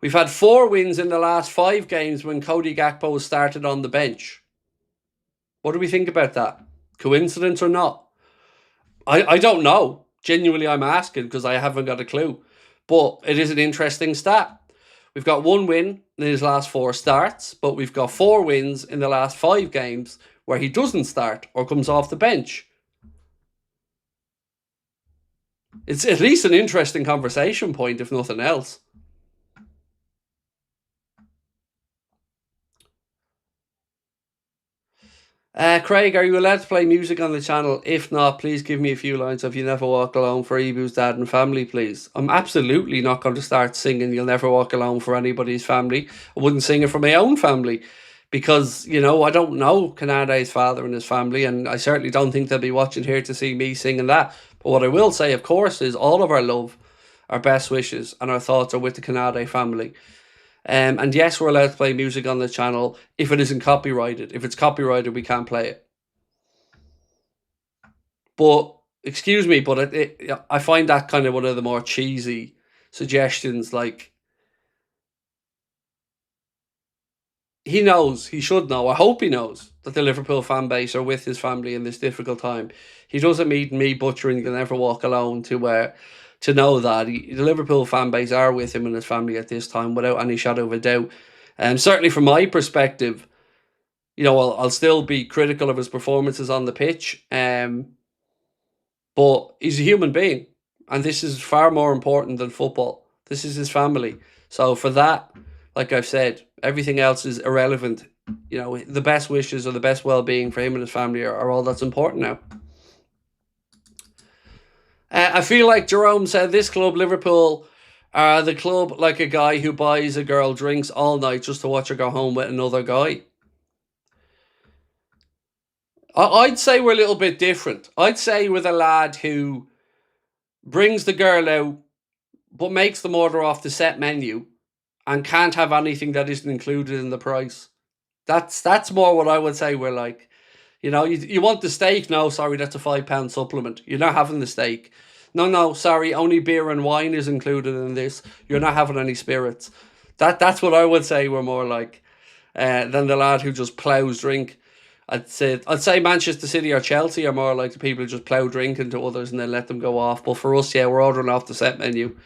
We've had 4 wins in the last 5 games when Cody Gakpo was started on the bench. What do we think about that? Coincidence or not? I don't know. Genuinely, I'm asking because I haven't got a clue. But it is an interesting stat. We've got 1 win in his last 4 starts, but we've got 4 wins in the last 5 games where he doesn't start or comes off the bench. It's at least an interesting conversation point, if nothing else. Craig, are you allowed to play music on the channel? If not, please give me a few lines of You Never Walk Alone for Ibu's dad and family, please. I'm absolutely not going to start singing You'll Never Walk Alone for anybody's family. I wouldn't sing it for my own family because, you know, I don't know Konate's father and his family, and I certainly don't think they'll be watching here to see me singing that. But what I will say, of course, is all of our love, our best wishes and our thoughts are with the Konate family. And yes, we're allowed to play music on the channel if it isn't copyrighted. If it's copyrighted, we can't play it. But, excuse me, but I find that kind of one of the more cheesy suggestions. Like, he knows, he should know, I hope he knows that the Liverpool fan base are with his family in this difficult time. He doesn't need me butchering You'll Never Walk Alone to know that the Liverpool fan base are with him and his family at this time without any shadow of a doubt. And certainly from my perspective, you know, I'll still be critical of his performances on the pitch, but he's a human being, and this is far more important than football. This is his family. So for that, like I've said, everything else is irrelevant. You know, the best wishes or the best well-being for him and his family are all that's important now. I feel like Jerome said this club, Liverpool, are the club like a guy who buys a girl drinks all night just to watch her go home with another guy. I'd say we're a little bit different. I'd say we're the lad who brings the girl out but makes them order off the set menu and can't have anything that isn't included in the price. That's more what I would say we're like. You know, you want the steak? No, sorry, that's a £5 supplement. You're not having the steak. No, sorry, only beer and wine is included in this. You're not having any spirits. That's what I would say we're more like than the lad who just plows drink. I'd say Manchester City or Chelsea are more like the people who just plow drink into others and then let them go off. But for us, yeah, we're ordering off the set menu,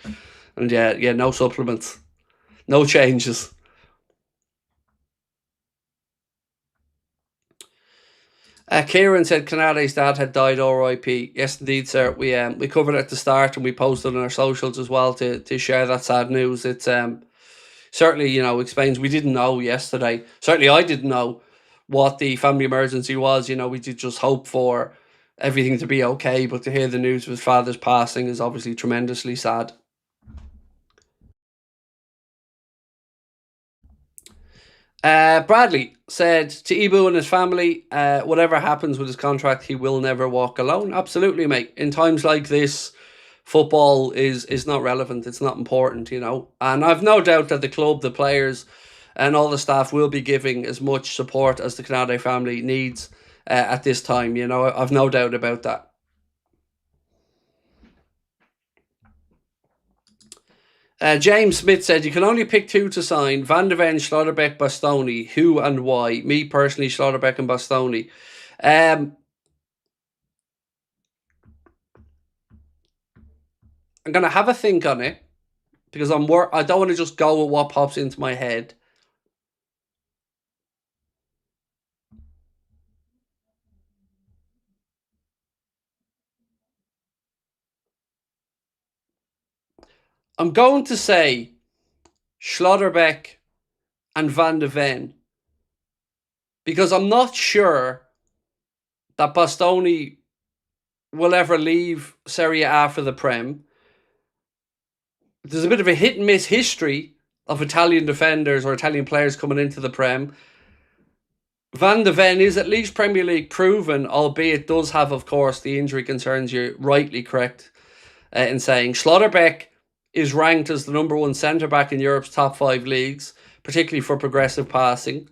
and yeah, no supplements, no changes. Kieran said Konate's dad had died R.I.P. Yes, indeed, sir. We covered it at the start and we posted on our socials as well to share that sad news. It's certainly, you know, explains we didn't know yesterday. Certainly I didn't know what the family emergency was. You know, we did just hope for everything to be okay, but to hear the news of his father's passing is obviously tremendously sad. Bradley said to Ibu and his family, whatever happens with his contract, he will never walk alone. Absolutely, mate. In times like this, football is not relevant. It's not important, you know. And I've no doubt that the club, the players, and all the staff will be giving as much support as the Konate family needs at this time. You know, I've no doubt about that. James Smith said, you can only pick two to sign, Van de Ven, Schlotterbeck, Bastoni. Who and why? Me personally, Schlotterbeck and Bastoni. I'm going to have a think on it because I don't want to just go with what pops into my head. I'm going to say Schlotterbeck and Van de Ven because I'm not sure that Bastoni will ever leave Serie A for the Prem. There's a bit of a hit and miss history of Italian defenders or Italian players coming into the Prem. Van de Ven is at least Premier League proven, albeit does have, of course, the injury concerns. You're rightly correct in saying Schlotterbeck is ranked as the number one centre-back in Europe's top 5 leagues, particularly for progressive passing.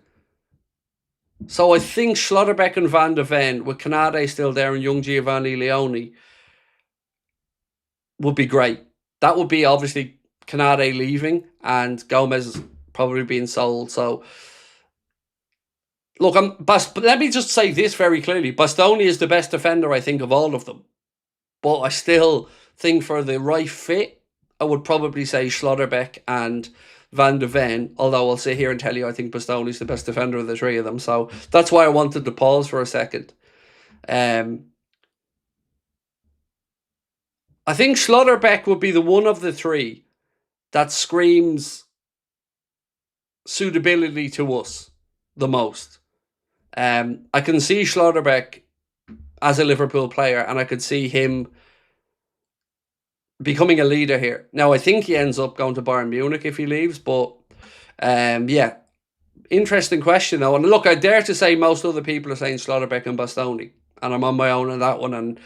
So I think Schlotterbeck and Van de Ven, with Konate still there and young Giovanni Leone, would be great. That would be obviously Konate leaving and Gomez probably being sold. So, look, let me just say this very clearly. Bastoni is the best defender, I think, of all of them. But I still think for the right fit, I would probably say Schlotterbeck and Van de Ven, although I'll sit here and tell you I think Bastoni's the best defender of the three of them. So that's why I wanted to pause for a second. I think Schlotterbeck would be the one of the three that screams suitability to us the most. I can see Schlotterbeck as a Liverpool player and I could see him becoming a leader here. Now, I think he ends up going to Bayern Munich if he leaves, but yeah, interesting question though. And look, I dare to say most other people are saying Schlotterbeck and Bastoni, and I'm on my own on that one, and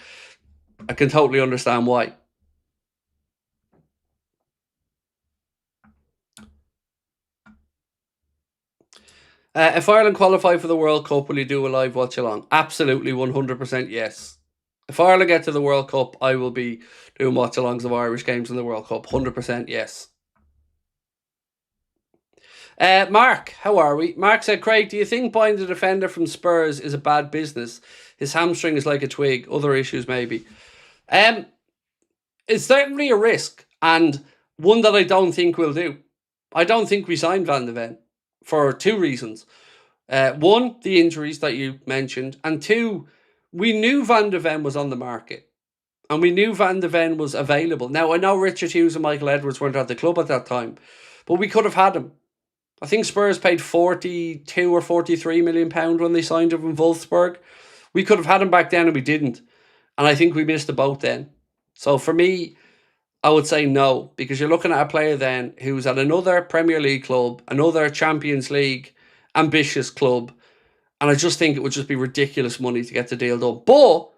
I can totally understand why. If Ireland qualify for the World Cup, will you do a live watch along? Absolutely, 100% yes. If Ireland get to the World Cup, I will be doing watch alongs of Irish games in the World Cup. 100% yes. Mark, how are we? Mark said, Craig, do you think buying the defender from Spurs is a bad business? His hamstring is like a twig. Other issues, maybe. It's certainly a risk, and one that I don't think we'll do. I don't think we signed Van de Ven for two reasons. One, the injuries that you mentioned, and two, we knew Van de Ven was on the market. And we knew Van de Ven was available. Now, I know Richard Hughes and Michael Edwards weren't at the club at that time, but we could have had him. I think Spurs paid 42 or 43 million pound when they signed him from Wolfsburg. We could have had him back then and we didn't. And I think we missed the boat then. So for me, I would say no, because you're looking at a player then who's at another Premier League club, another Champions League ambitious club, and I just think it would just be ridiculous money to get the deal done. But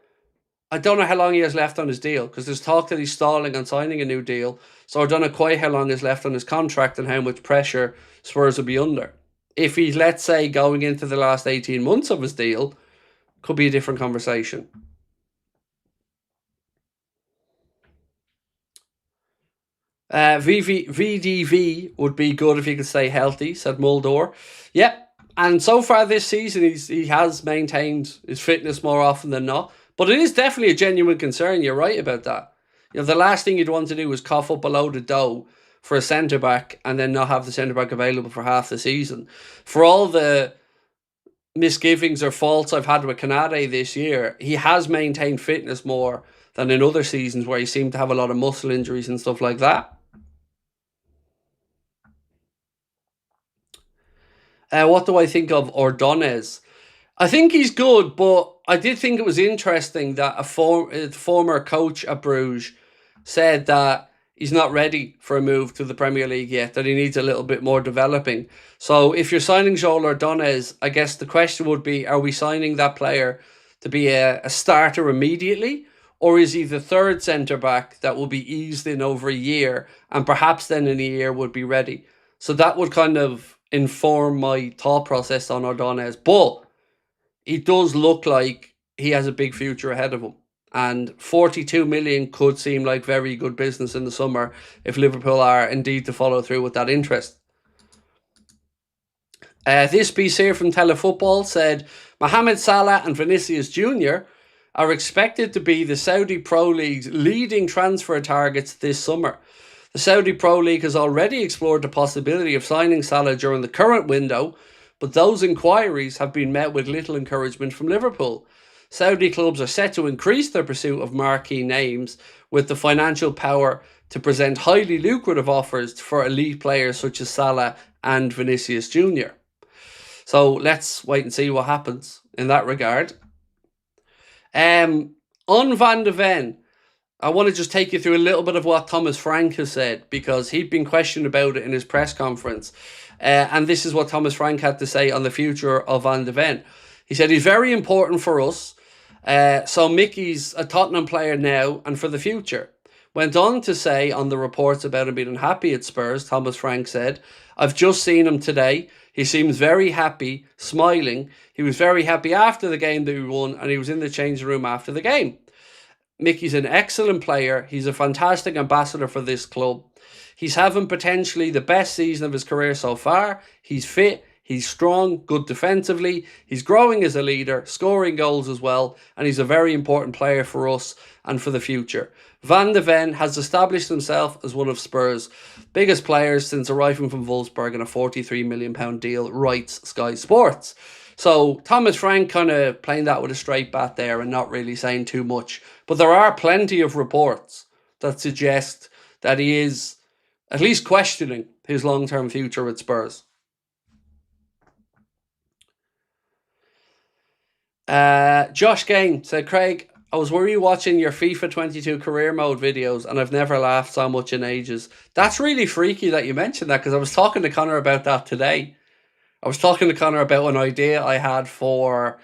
I don't know how long he has left on his deal, because there's talk that he's stalling on signing a new deal. So I don't know quite how long is left on his contract and how much pressure Spurs will be under. If he's, let's say, going into the last 18 months of his deal, could be a different conversation. VDV would be good if he could stay healthy, said Muldor. Yep. And so far this season, he has maintained his fitness more often than not. But it is definitely a genuine concern. You're right about that. You know, the last thing you'd want to do is cough up a load of dough for a centre-back and then not have the centre-back available for half the season. For all the misgivings or faults I've had with Konate this year, he has maintained fitness more than in other seasons where he seemed to have a lot of muscle injuries and stuff like that. What do I think of Ordonz? I think he's good, but I did think it was interesting that a former coach at Bruges said that he's not ready for a move to the Premier League yet, that he needs a little bit more developing. So if you're signing Joel Ordonz, I guess the question would be, are we signing that player to be a starter immediately? Or is he the third centre-back that will be eased in over a year and perhaps then in a year would be ready? So that would kind of inform my thought process on Ordonez. But he does look like he has a big future ahead of him. And 42 million could seem like very good business in the summer if Liverpool are indeed to follow through with that interest. This piece here from Telefootball said, Mohamed Salah and Vinicius Jr. are expected to be the Saudi Pro League's leading transfer targets this summer. The Saudi Pro League has already explored the possibility of signing Salah during the current window, but those inquiries have been met with little encouragement from Liverpool. Saudi clubs are set to increase their pursuit of marquee names with the financial power to present highly lucrative offers for elite players such as Salah and Vinicius Jr. So let's wait and see what happens in that regard. On Van de Ven, I want to just take you through a little bit of what Thomas Frank has said, because he'd been questioned about it in his press conference. And this is what Thomas Frank had to say on the future of Van de Ven. He said, he's very important for us. So Mickey's a Tottenham player now and for the future. Went on to say on the reports about him being unhappy at Spurs, Thomas Frank said, I've just seen him today. He seems very happy, smiling. He was very happy after the game that we won, and he was in the changing room after the game. Mickey's an excellent player. He's a fantastic ambassador for this club. He's having potentially the best season of his career so far. He's fit. He's strong, good defensively. He's growing as a leader, scoring goals as well, and he's a very important player for us and for the future. Van de Ven has established himself as one of Spurs' biggest players since arriving from Wolfsburg in a £43 million deal, writes Sky Sports. So Thomas Frank kind of playing that with a straight bat there and not really saying too much. But there are plenty of reports that suggest that he is at least questioning his long-term future at Spurs. Josh Gain said, Craig, I was watching your FIFA 22 career mode videos and I've never laughed so much in ages. That's really freaky that you mentioned that, because I was talking to Connor about that today. I was talking to Connor about an idea I had for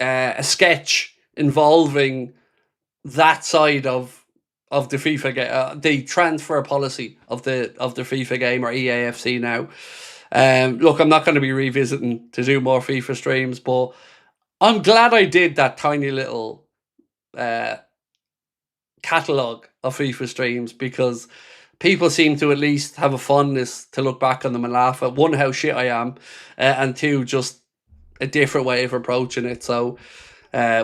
a sketch involving that side of the FIFA game, the transfer policy of the FIFA game, or EAFC now. Look, I'm not going to be revisiting to do more FIFA streams, but I'm glad I did that tiny little catalogue of FIFA streams, because people seem to at least have a fondness to look back on them and laugh at, one, how shit I am, and two, just a different way of approaching it. So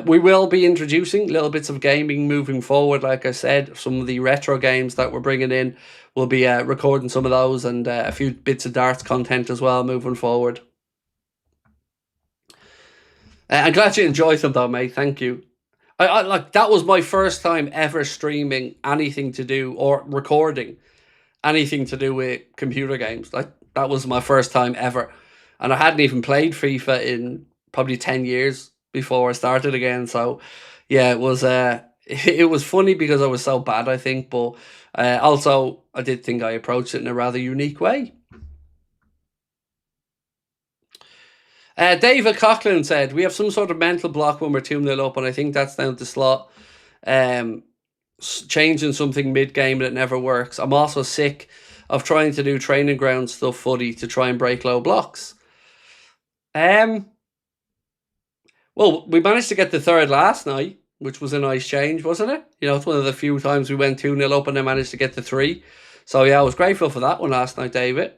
we will be introducing little bits of gaming moving forward. Like I said, some of the retro games that we're bringing in, we'll be recording some of those, and a few bits of darts content as well moving forward. I'm glad you enjoyed them though, mate. Thank you. I like that was my first time ever streaming anything to do or recording anything to do with computer games. Like that was my first time ever, and I hadn't even played FIFA in probably 10 years before I started again. So yeah, it was it was funny because I was so bad, I think, but also I did think I approached it in a rather unique way. David Coughlin said, we have some sort of mental block when we're 2-0 up, and I think that's down to Slot changing something mid-game that never works. I'm also sick of trying to do training ground stuff footy to try and break low blocks. Well, we managed to get the third last night, which was a nice change, wasn't it? You know, it's one of the few times we went 2-0 up and then managed to get the 3. So yeah, I was grateful for that one last night, David.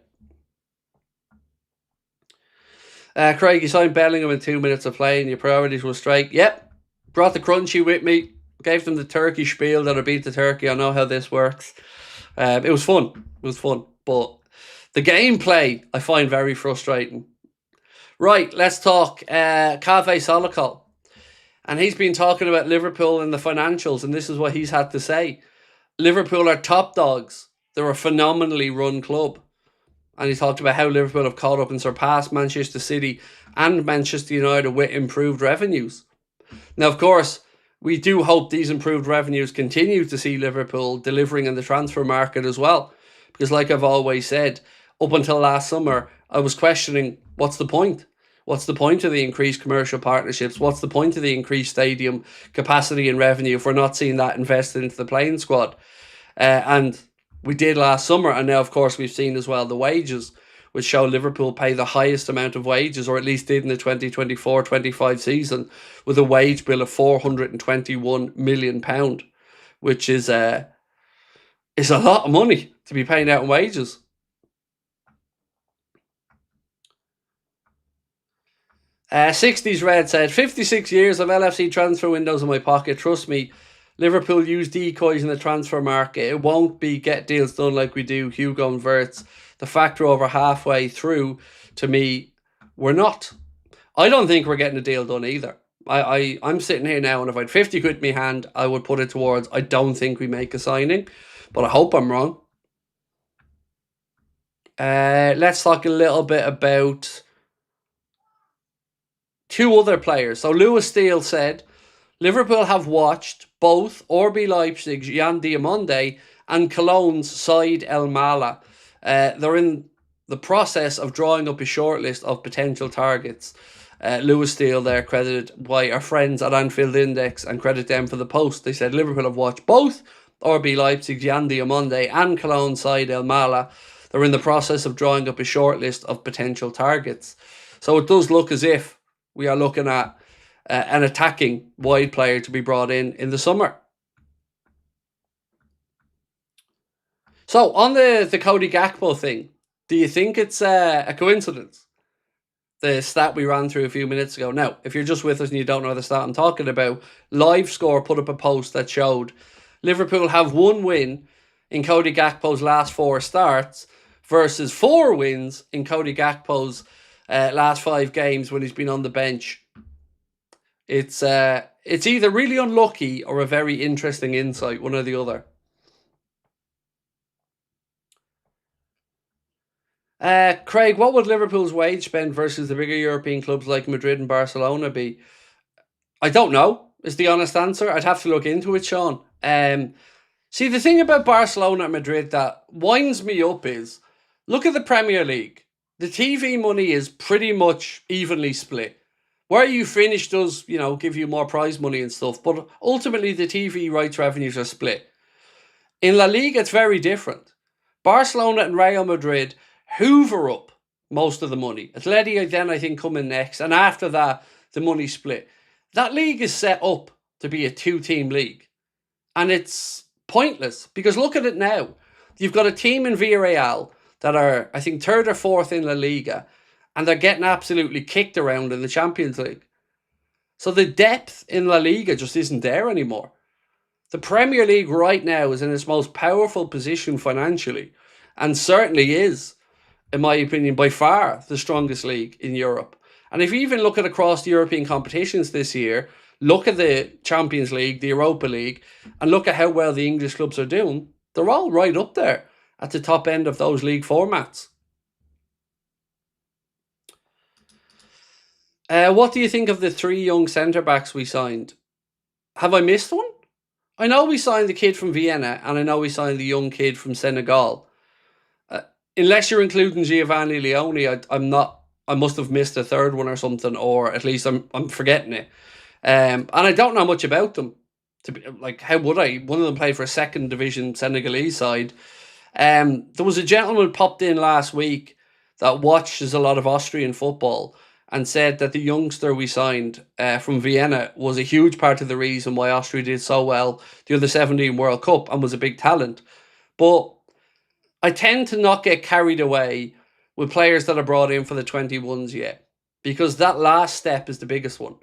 Craig, you signed Bellingham in 2 minutes of play and your priorities were straight. Yep, brought the crunchy with me. Gave them the turkey spiel that I beat the turkey. I know how this works. It was fun. It was fun. But the gameplay I find very frustrating. Right, let's talk Kave Solokol. And he's been talking about Liverpool and the financials, and this is what he's had to say. Liverpool are top dogs. They're a phenomenally run club. And he talked about how Liverpool have caught up and surpassed Manchester City and Manchester United with improved revenues. Now, of course, we do hope these improved revenues continue to see Liverpool delivering in the transfer market as well. Because like I've always said, up until last summer, I was questioning, what's the point? What's the point of the increased commercial partnerships? What's the point of the increased stadium capacity and revenue if we're not seeing that invested into the playing squad? And we did last summer, and now, of course, we've seen as well the wages, which show Liverpool pay the highest amount of wages, or at least did in the 2024-25 season, with a wage bill of £421 million, which is a lot of money to be paying out in wages. '60s Red said, 56 years of LFC transfer windows in my pocket. Trust me, Liverpool use decoys in the transfer market. It won't be get deals done like we do Hugo and Wirtz. The fact we're over halfway through, to me, we're not. I don't think we're getting a deal done either. I'm sitting here now, and if I had 50 quid in my hand, I would put it towards, I don't think we make a signing, but I hope I'm wrong. Let's talk a little bit about two other players. So Lewis Steele said, Liverpool have watched both RB Leipzig's Jan Diamonde and Cologne's Said El Mala. They're in the process of drawing up a shortlist of potential targets. Lewis Steele there credited by our friends at Anfield Index and credit them for the post. They said Liverpool have watched both RB Leipzig's Jan Diamonde and Cologne's Said El Mala. They're in the process of drawing up a shortlist of potential targets. So it does look as if we are looking at an attacking wide player to be brought in the summer. So on the Cody Gakpo thing, do you think it's a coincidence? The stat we ran through a few minutes ago. Now, if you're just with us and you don't know the stat I'm talking about, LiveScore put up a post that showed Liverpool have 1 win in Cody Gakpo's last 4 starts versus 4 wins in Cody Gakpo's last 5 games when he's been on the bench. It's either really unlucky or a very interesting insight, one or the other. Craig, what would Liverpool's wage spend versus the bigger European clubs like Madrid and Barcelona be? I don't know, is the honest answer. I'd have to look into it, Sean. See, the thing about Barcelona and Madrid that winds me up is, look at the Premier League. The TV money is pretty much evenly split. Where you finish does, give you more prize money and stuff, but ultimately the TV rights revenues are split. In La Liga, it's very different. Barcelona and Real Madrid hoover up most of the money. Atleti then, I think, come in next, and after that, the money split. That league is set up to be a 2-team league, and it's pointless, because look at it now. You've got a team in Villarreal that are, I think, 3rd or 4th in La Liga, and they're getting absolutely kicked around in the Champions League. So the depth in La Liga just isn't there anymore. The Premier League right now is in its most powerful position financially, and certainly is, in my opinion, by far the strongest league in Europe. And if you even look at across the European competitions this year, Look at the Champions League, the Europa League, and look at how well the English clubs are doing. They're all right up there at the top end of those league formats. What do you think of the 3 young centre-backs we signed? Have I missed one? I know we signed the kid from Vienna, and I know we signed the young kid from Senegal. Unless you're including Giovanni Leone, I'm not. I must have missed a third one or something, or at least I'm forgetting it. And I don't know much about them. To be, like, how would I? One of them played for a second division Senegalese side. There was a gentleman popped in last week that watches a lot of Austrian football and said that the youngster we signed from Vienna was a huge part of the reason why Austria did so well the under-17 World Cup and was a big talent. But I tend to not get carried away with players that are brought in for the 21s yet, because that last step is the biggest one.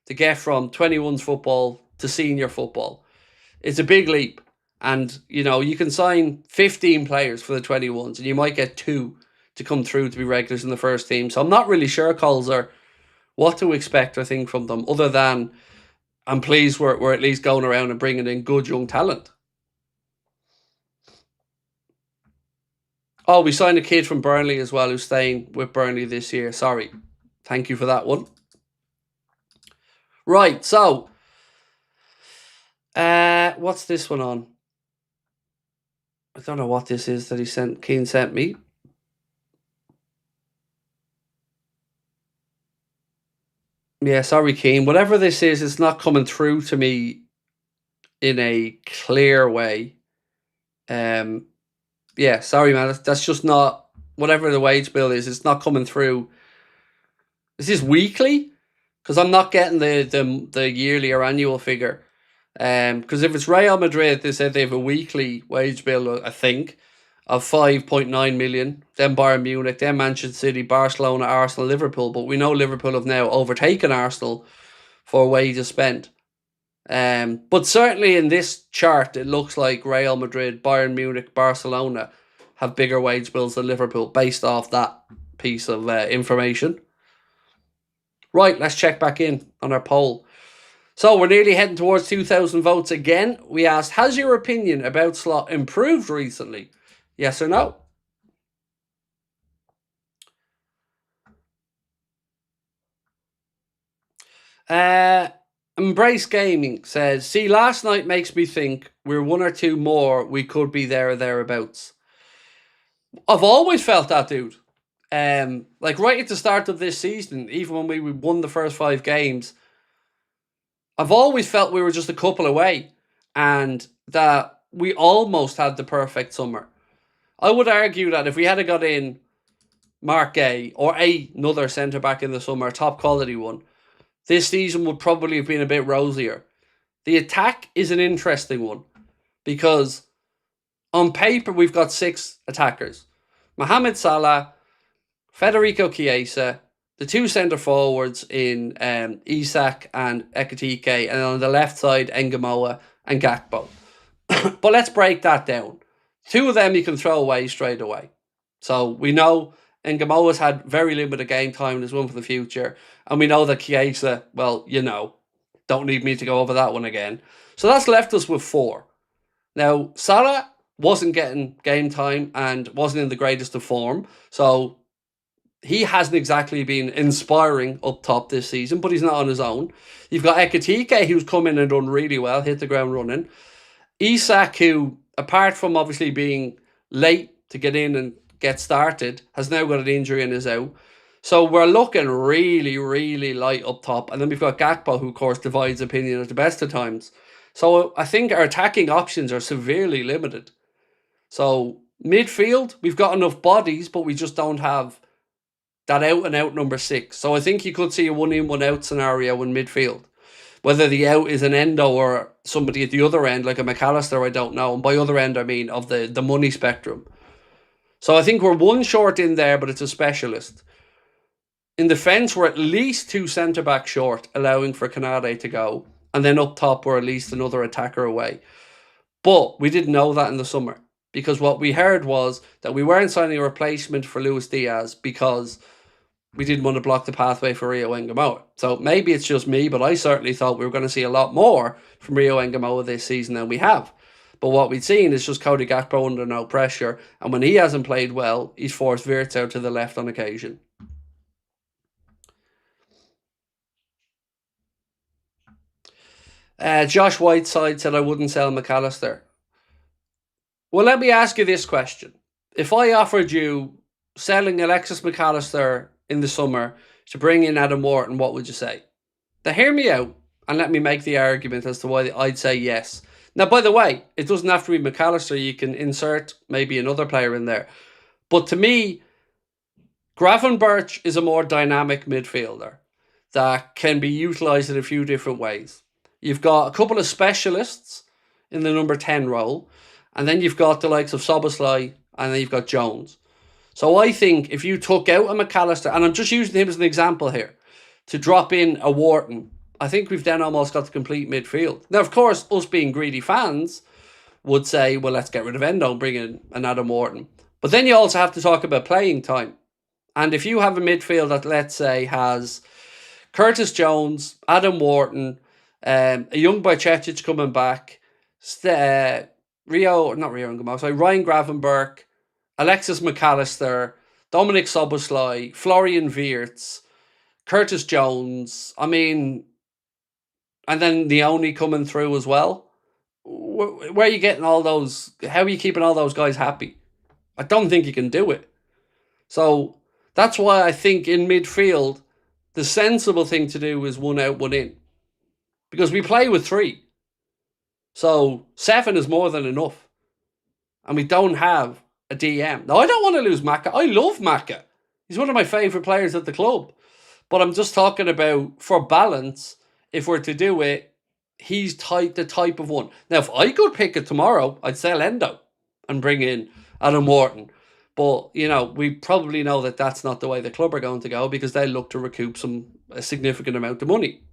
To get from 21s football to senior football, it's a big leap. And, you know, you can sign 15 players for the 21s and you might get 2 to come through to be regulars in the first team. So I'm not really sure, Colzer, what to expect, I think, from them, other than I'm pleased we're at least going around and bringing in good young talent. Oh, we signed a kid from Burnley as well who's staying with Burnley this year. Sorry. Thank you for that one. Right, so what's this one on? I don't know what this is that Keane sent me. Yeah, sorry, Keane. Whatever this is, it's not coming through to me in a clear way. Yeah, sorry, man. That's just not, whatever the wage bill is, it's not coming through. Is this weekly? Because I'm not getting the yearly or annual figure. Because if it's Real Madrid, they said they have a weekly wage bill, I think, of 5.9 million. Then Bayern Munich, then Manchester City, Barcelona, Arsenal, Liverpool. But we know Liverpool have now overtaken Arsenal for wages spent. But certainly in this chart, it looks like Real Madrid, Bayern Munich, Barcelona have bigger wage bills than Liverpool based off that piece of information. Right, let's check back in on our poll. So we're nearly heading towards 2,000 votes again. We asked, has your opinion about Slot improved recently? Yes or no? Embrace Gaming says, see, last night makes me think we're 1 or 2 more. We could be there or thereabouts. I've always felt that, dude. Like right at the start of this season, even when we won the first 5 games, I've always felt we were just a couple away and that we almost had the perfect summer. I would argue that if we had got in Marc Guehi or another centre-back in the summer, top quality one, this season would probably have been a bit rosier. The attack is an interesting one because on paper we've got 6 attackers. Mohamed Salah, Federico Chiesa, the 2 centre forwards in Isak and Ekitike, and on the left side, Ngamoa and Gakpo. But let's break that down. 2 of them you can throw away straight away. So we know Ngamoa's had very limited game time and is one for the future. And we know that Chiesa, well, you know, don't need me to go over that one again. So that's left us with 4. Now, Salah wasn't getting game time and wasn't in the greatest of form. So he hasn't exactly been inspiring up top this season, but he's not on his own. You've got Ekitike, who's come in and done really well, hit the ground running. Isak, who, apart from obviously being late to get in and get started, has now got an injury and is out. So we're looking really, really light up top. And then we've got Gakpo, who, of course, divides opinion at the best of times. So I think our attacking options are severely limited. So midfield, we've got enough bodies, but we just don't have that out-and-out number 6. So I think you could see a 1-in, 1-out scenario in midfield. Whether the out is an Endo or somebody at the other end, like a McAllister, I don't know. And by other end, I mean of the money spectrum. So I think we're 1 short in there, but it's a specialist. In defence, we're at least 2 centre-backs short, allowing for Konate to go. And then up top, we're at least another attacker away. But we didn't know that in the summer. Because what we heard was that we weren't signing a replacement for Luis Diaz because we didn't want to block the pathway for Rio Engamoa. So maybe it's just me, but I certainly thought we were going to see a lot more from Rio Engamoa this season than we have. But what we've seen is just Cody Gakpo under no pressure, and when he hasn't played well, he's forced Wirtz out to the left on occasion. Josh Whiteside said I wouldn't sell McAllister. Well, let me ask you this question. If I offered you selling Alexis McAllister in the summer to bring in Adam Wharton, what would you say? Now, hear me out and let me make the argument as to why I'd say yes. Now, by the way, it doesn't have to be McAllister. You can insert maybe another player in there. But to me, Gravenberch is a more dynamic midfielder that can be utilised in a few different ways. You've got a couple of specialists in the number 10 role, and then you've got the likes of Szoboszlai, and then you've got Jones. So I think if you took out a McAllister, and I'm just using him as an example here, to drop in a Wharton, I think we've then almost got the complete midfield. Now, of course, us being greedy fans would say, well, let's get rid of Endo and bring in an Adam Wharton. But then you also have to talk about playing time. And if you have a midfield that, let's say, has Curtis Jones, Adam Wharton, a young Bajcetic coming back, Ryan Gravenberch, Alexis McAllister, Dominic Szoboszlai, Florian Wirtz, Curtis Jones, and then Leone coming through as well. Where are you getting all those? How are you keeping all those guys happy? I don't think you can do it. So that's why I think in midfield, the sensible thing to do is one out, one in. Because we play with 3. So 7 is more than enough. And we don't have a DM. Now, I don't want to lose Maka. I love Maka. He's one of my favourite players at the club. But I'm just talking about, for balance, if we're to do it, he's the type of one. Now, if I could pick it tomorrow, I'd sell Endo and bring in Adam Wharton. But, we probably know that that's not the way the club are going to go, because they look to recoup a significant amount of money.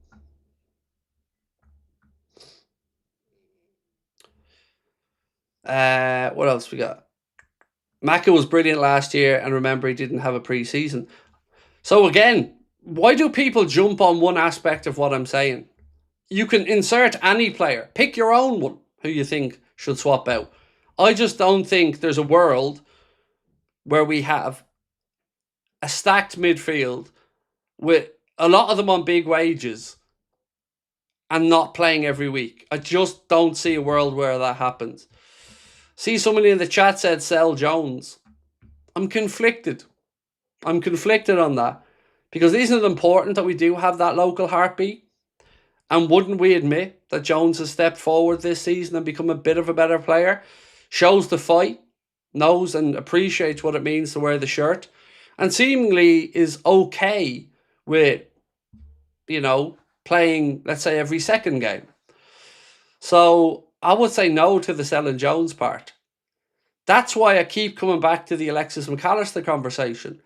What else we got? Maka was brilliant last year, and remember, he didn't have a pre-season. So again, why do people jump on one aspect of what I'm saying? You can insert any player. Pick your own one who you think should swap out. I just don't think there's a world where we have a stacked midfield with a lot of them on big wages and not playing every week. I just don't see a world where that happens. See, somebody in the chat said sell Jones. I'm conflicted. I'm conflicted on that. Because isn't it important that we do have that local heartbeat? And wouldn't we admit that Jones has stepped forward this season and become a bit of a better player? Shows the fight, knows and appreciates what it means to wear the shirt, and seemingly is okay with, playing, let's say, every second game. So I would say no to the selling Jones part. That's why I keep coming back to the Alexis McAllister conversation.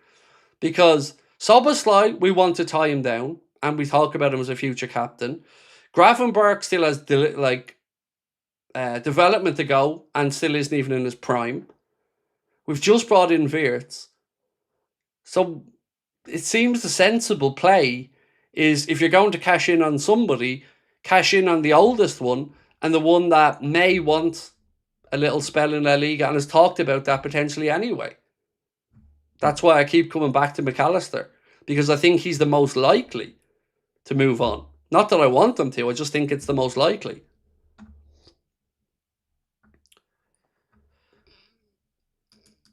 Because Szoboszlai, we want to tie him down, and we talk about him as a future captain. Gravenberch still has development to go and still isn't even in his prime. We've just brought in Wirtz. So it seems the sensible play is, if you're going to cash in on somebody, cash in on the oldest one and the one that may want a little spell in La Liga and has talked about that potentially anyway. That's why I keep coming back to McAllister, because I think he's the most likely to move on. Not that I want them to, I just think it's the most likely.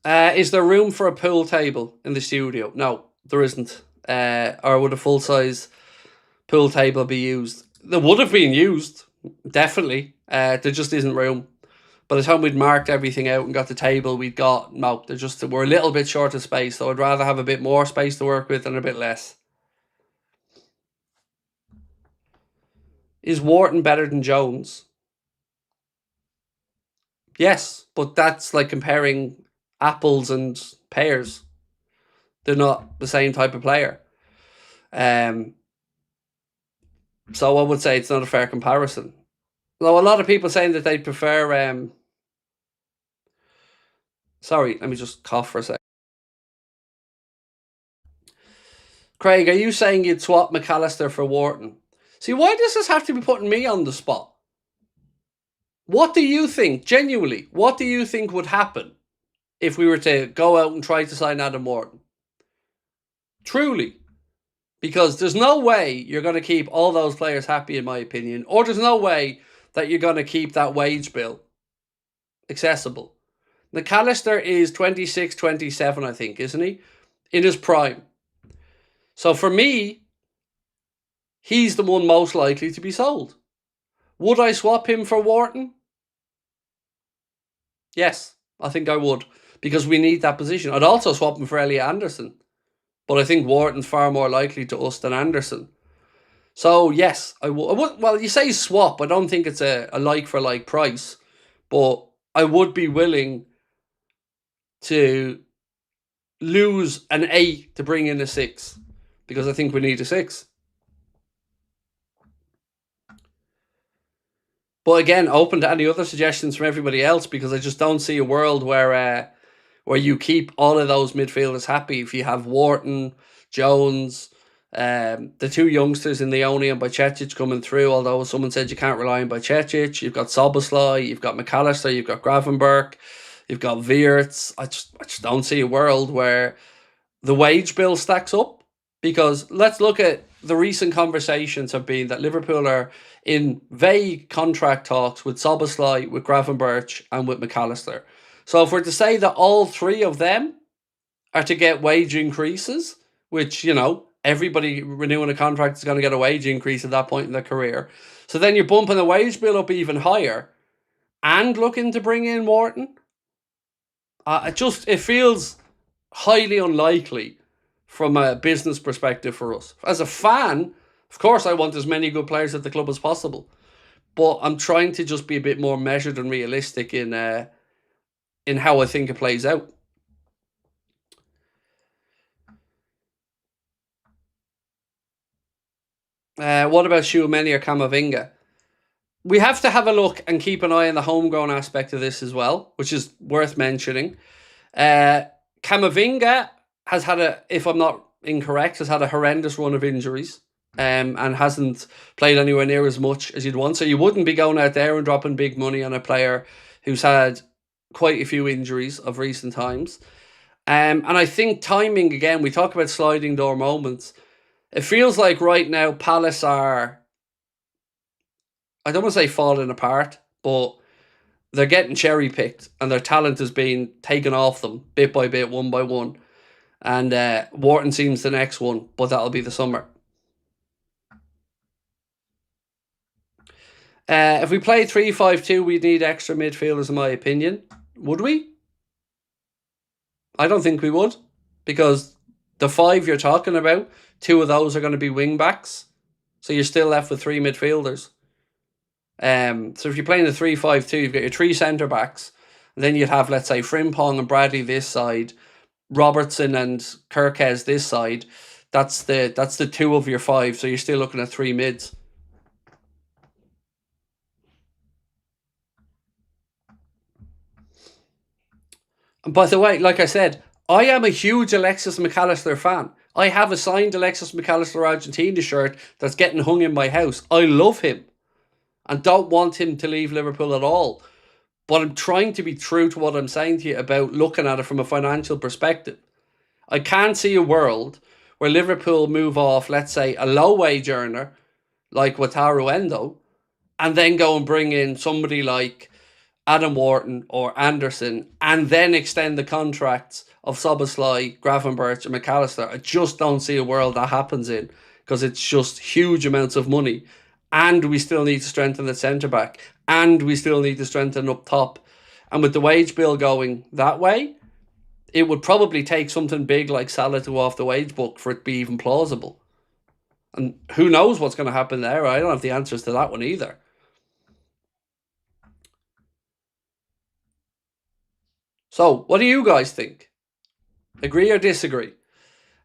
Is there room for a pool table in the studio? No, there isn't. Or would a full-size pool table be used? There would have been used, definitely. There just isn't room. By the time we'd marked everything out and got the table, we're a little bit short of space, so I'd rather have a bit more space to work with than a bit less. Is Wharton better than Jones? Yes, but that's like comparing apples and pears. They're not the same type of player. So I would say it's not a fair comparison. Though a lot of people saying that they prefer... Sorry, let me just cough for a sec. Craig, are you saying you'd swap McAllister for Wharton? See, why does this have to be putting me on the spot? What do you think, genuinely, what do you think would happen if we were to go out and try to sign Adam Wharton? Truly. Because there's no way you're going to keep all those players happy, in my opinion, or there's no way that you're going to keep that wage bill accessible. McAllister is 26, 27, I think, isn't he? In his prime. So for me, he's the one most likely to be sold. Would I swap him for Wharton? Yes, I think I would. Because we need that position. I'd also swap him for Elliot Anderson. But I think Wharton's far more likely to us than Anderson. So, yes, I would. Well, you say swap. I don't think it's a like-for-like price. But I would be willing to lose an 8 to bring in a 6. Because I think we need a 6. But again, open to any other suggestions from everybody else, because I just don't see a world where you keep all of those midfielders happy. If you have Wharton, Jones, the 2 youngsters in Leone and Bajcetic coming through, although someone said you can't rely on Bajcetic. You've got Szoboszlai, you've got McAllister, you've got Gravenberch, you've got Wirtz. I just don't see a world where the wage bill stacks up, because let's look at the recent conversations have been that Liverpool are in vague contract talks with Szoboszlai, with Gravenberch and with McAllister. So if we're to say that all 3 of them are to get wage increases, which, you know, everybody renewing a contract is going to get a wage increase at that point in their career. So then you're bumping the wage bill up even higher and looking to bring in Wharton. It feels highly unlikely from a business perspective for us. As a fan, of course, I want as many good players at the club as possible. But I'm trying to just be a bit more measured and realistic in how I think it plays out. What about Tchouaméni or Camavinga? We have to have a look and keep an eye on the homegrown aspect of this as well, which is worth mentioning. Camavinga has had if I'm not incorrect, has had a horrendous run of injuries and hasn't played anywhere near as much as you'd want. So you wouldn't be going out there and dropping big money on a player who's had quite a few injuries of recent times. And I think timing, again, we talk about sliding door moments. It feels like right now Palace are, I don't want to say falling apart, but they're getting cherry picked and their talent is being taken off them bit by bit, one by one. And Wharton seems the next one, but that'll be the summer. If we play 3-5-2, we'd need extra midfielders, in my opinion. Would we? I don't think we would, because the 5 you're talking about, 2 of those are going to be wing backs. So you're still left with 3 midfielders. So if you're playing a 3-5-2, you've got your 3 centre backs. And then you'd have, let's say, Frimpong and Bradley this side, Robertson and Kirkes this side. That's the 2 of your 5. So you're still looking at 3 mids. And by the way, like I said, I am a huge Alexis McAllister fan. I have a signed Alexis McAllister Argentina shirt that's getting hung in my house. I love him and don't want him to leave Liverpool at all. But I'm trying to be true to what I'm saying to you about looking at it from a financial perspective. I can't see a world where Liverpool move off, let's say, a low-wage earner like Wataru Endo and then go and bring in somebody like Adam Wharton or Anderson and then extend the contracts of Szoboszlai, Gravenberch and McAllister. I just don't see a world that happens in, because it's just huge amounts of money. And we still need to strengthen the centre-back. And we still need to strengthen up top. And with the wage bill going that way, it would probably take something big like Salah to go off the wage book for it to be even plausible. And who knows what's going to happen there? I don't have the answers to that one either. So, what do you guys think? Agree or disagree?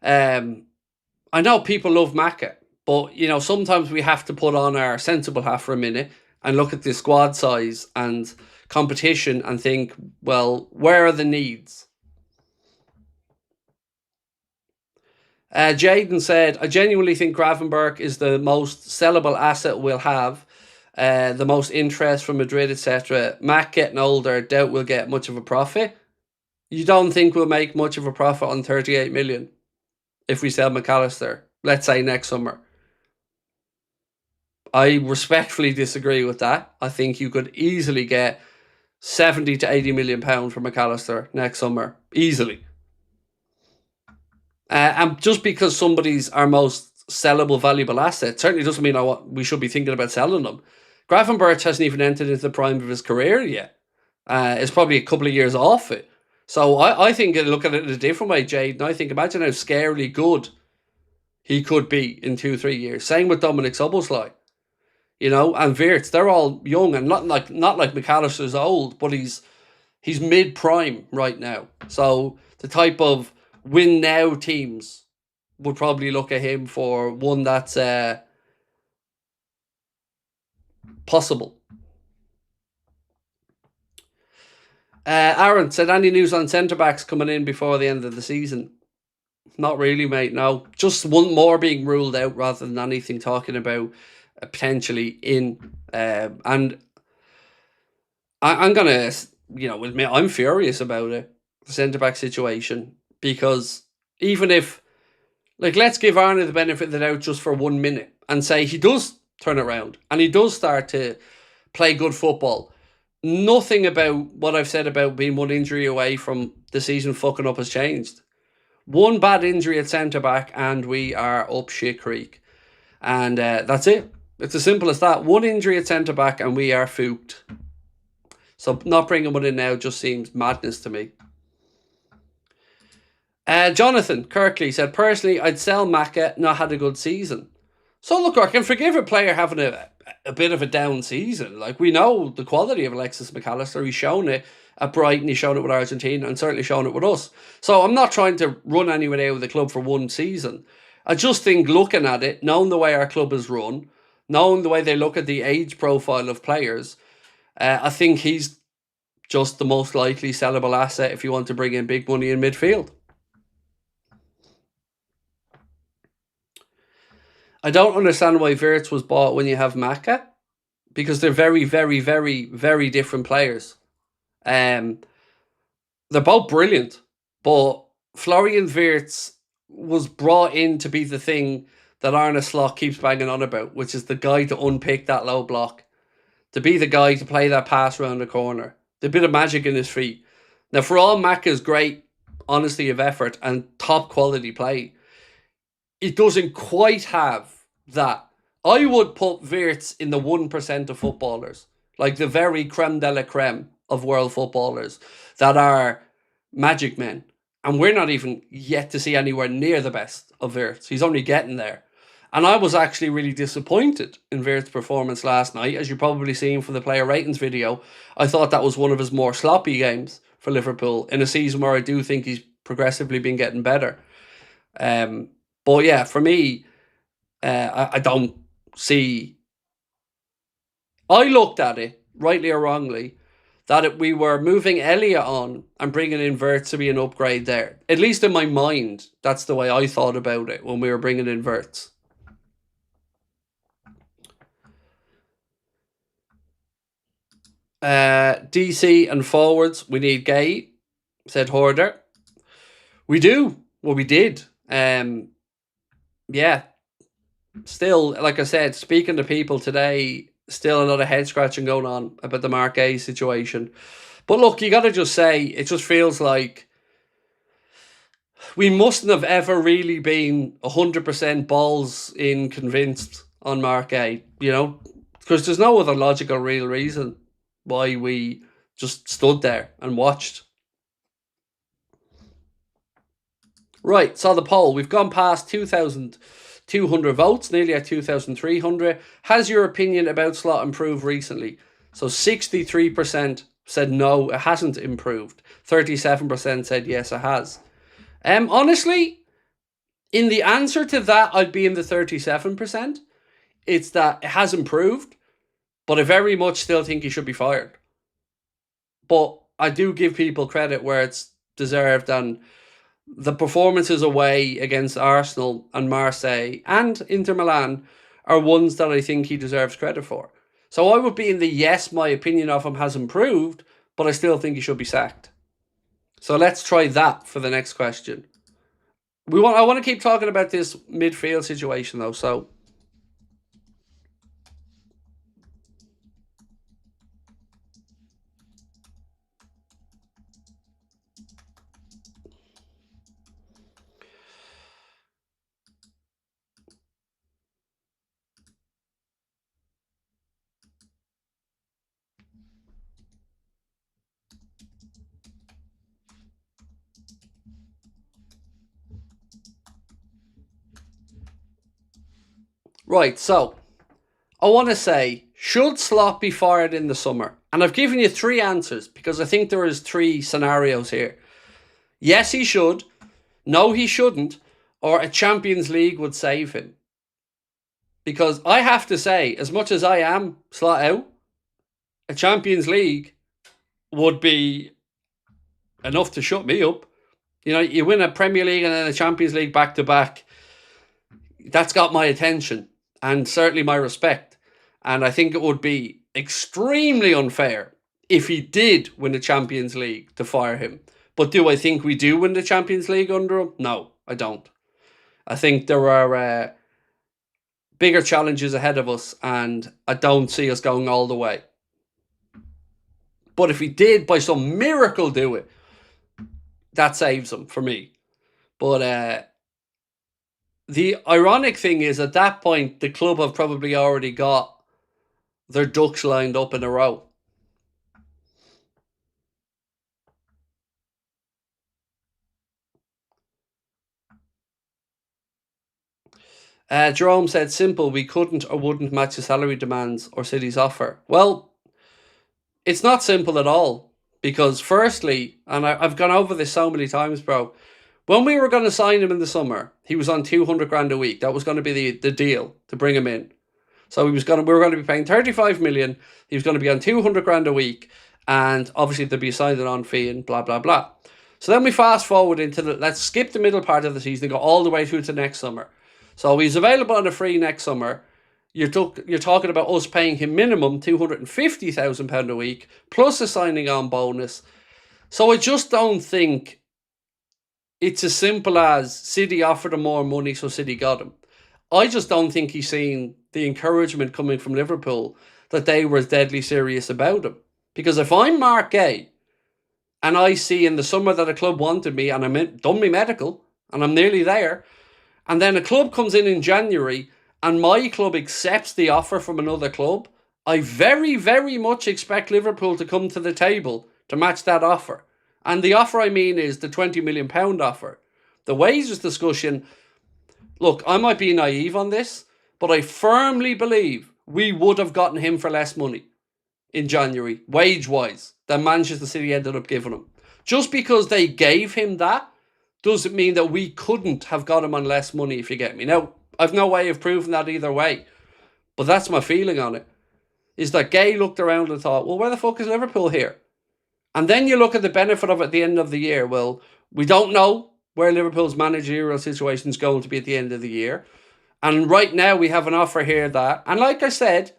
I know people love Macca, but, you know, sometimes we have to put on our sensible hat for a minute and look at the squad size and competition and think, well, where are the needs? Jaden said, I genuinely think Gravenberch is the most sellable asset we'll have. The most interest from Madrid, etc. Mac getting older, doubt we'll get much of a profit. You don't think we'll make much of a profit on 38 million if we sell McAllister, let's say next summer? I respectfully disagree with that. I think you could easily get 70 to 80 million pounds for McAllister next summer. Easily. And just because somebody's our most sellable, valuable asset certainly doesn't mean we should be thinking about selling them. Gravenberch hasn't even entered into the prime of his career yet. It's probably a couple of years off it. So I think, look at it in a different way, Jade. And I think, imagine how scarily good he could be in 2-3 years. Same with Dominic Szoboszlai. You know, and Wirtz, they're all young and not like McAllister's old, but he's mid-prime right now. So the type of win now teams would probably look at him for one that's possible. Aaron said, any news on centre-backs coming in before the end of the season? Not really, mate, no. Just one more being ruled out rather than anything talking about potentially in. And I'm going to, admit I'm furious about it, the centre-back situation, because even if, let's give Arne the benefit of the doubt just for 1 minute and say he does turn it around and he does start to play good football. Nothing about what I've said about being one injury away from the season fucking up has changed. One bad injury at centre-back and we are up shit creek. And that's it. It's as simple as that. One injury at centre-back and we are fooked. So not bringing one in now just seems madness to me. Jonathan Kirkley said, personally, I'd sell Macca, not had a good season. So look, I can forgive a player having a bit of a down season. Like, we know the quality of Alexis McAllister. He's shown it at Brighton, he's shown it with Argentina, and certainly shown it with us. So I'm not trying to run anyone out of the club for one season. I just think looking at it, knowing the way our club is run, knowing the way they look at the age profile of players, I think he's just the most likely sellable asset if you want to bring in big money in midfield. I don't understand why Wirtz was bought when you have Macca, because they're very, very, very, very different players. They're both brilliant, but Florian Wirtz was brought in to be the thing that Arne Slot keeps banging on about, which is the guy to unpick that low block, to be the guy to play that pass around the corner, the bit of magic in his feet. Now, for all Macca's great honesty of effort and top quality play, it doesn't quite have that. I would put Wirtz in the 1% of footballers, like the very creme de la creme of world footballers that are magic men. And we're not even yet to see anywhere near the best of Wirtz. He's only getting there. And I was actually really disappointed in Wirtz's performance last night, as you're probably seeing from the player ratings video. I thought that was one of his more sloppy games for Liverpool in a season where I do think he's progressively been getting better. But yeah, for me, I don't see... I looked at it, rightly or wrongly, that we were moving Elliott on and bringing in Wirtz to be an upgrade there. At least in my mind, that's the way I thought about it when we were bringing in Wirtz. DC and forwards, we need Guehi, said Hoarder. We do. Well, we did. Yeah. Still, like I said, speaking to people today, still a lot of head scratching going on about the Marc Guehi situation. But look, you got to just say, it just feels like we mustn't have ever really been 100% balls in convinced on Marc Guehi, because there's no other logical real reason why we just stood there and watched. Right, so the poll. We've gone past 2,200 votes, nearly at 2,300. Has your opinion about Slot improved recently? So 63% said no, it hasn't improved. 37% said yes, it has. Honestly, in the answer to that, I'd be in the 37%. It's that it has improved, but I very much still think he should be fired. But I do give people credit where it's deserved, and the performances away against Arsenal and Marseille and Inter Milan are ones that I think he deserves credit for. So I would be in the yes, my opinion of him has improved, but I still think he should be sacked. So let's try that for the next question. I want to keep talking about this midfield situation though. So right, so I want to say, should Slot be fired in the summer? And I've given you three answers because I think there is three scenarios here. Yes, he should. No, he shouldn't. Or a Champions League would save him. Because I have to say, as much as I am Slot out, a Champions League would be enough to shut me up. You know, you win a Premier League and then a Champions League back to back. That's got my attention and certainly my respect. And I think it would be extremely unfair if he did win the Champions League to fire him. But do I think we do win the Champions League under him? No, I don't. I think there are bigger challenges ahead of us, and I don't see us going all the way. But if he did, by some miracle, do it, that saves him for me. But the ironic thing is, at that point, the club have probably already got their ducks lined up in a row. Jerome said, simple, we couldn't or wouldn't match the salary demands or City's offer. Well, it's not simple at all. Because firstly, and I've gone over this so many times, bro, when we were going to sign him in the summer, he was on 200 grand a week. That was going to be the deal to bring him in. So we were going to be paying 35 million. He was going to be on 200 grand a week. And obviously there'd be a signing on fee and blah, blah, blah. So then we fast forward into let's skip the middle part of the season and go all the way through to next summer. So he's available on a free next summer. You're talking about us paying him minimum £250,000 a week, plus a signing on bonus. So I just don't think it's as simple as City offered him more money, so City got him. I just don't think he's seen the encouragement coming from Liverpool that they were deadly serious about him. Because if I'm Marc Guehi and I see in the summer that a club wanted me and I'm done my medical and I'm nearly there, and then a club comes in January and my club accepts the offer from another club, I very, very much expect Liverpool to come to the table to match that offer. And the offer I mean is the £20 million offer. The wages discussion, look, I might be naive on this, but I firmly believe we would have gotten him for less money in January, wage-wise, than Manchester City ended up giving him. Just because they gave him that doesn't mean that we couldn't have got him on less money, if you get me. Now, I've no way of proving that either way, but that's my feeling on it, is that Guehi looked around and thought, well, where the fuck is Liverpool here? And then you look at the benefit of it at the end of the year. Well, we don't know where Liverpool's managerial situation is going to be at the end of the year. And right now we have an offer here that, and like I said,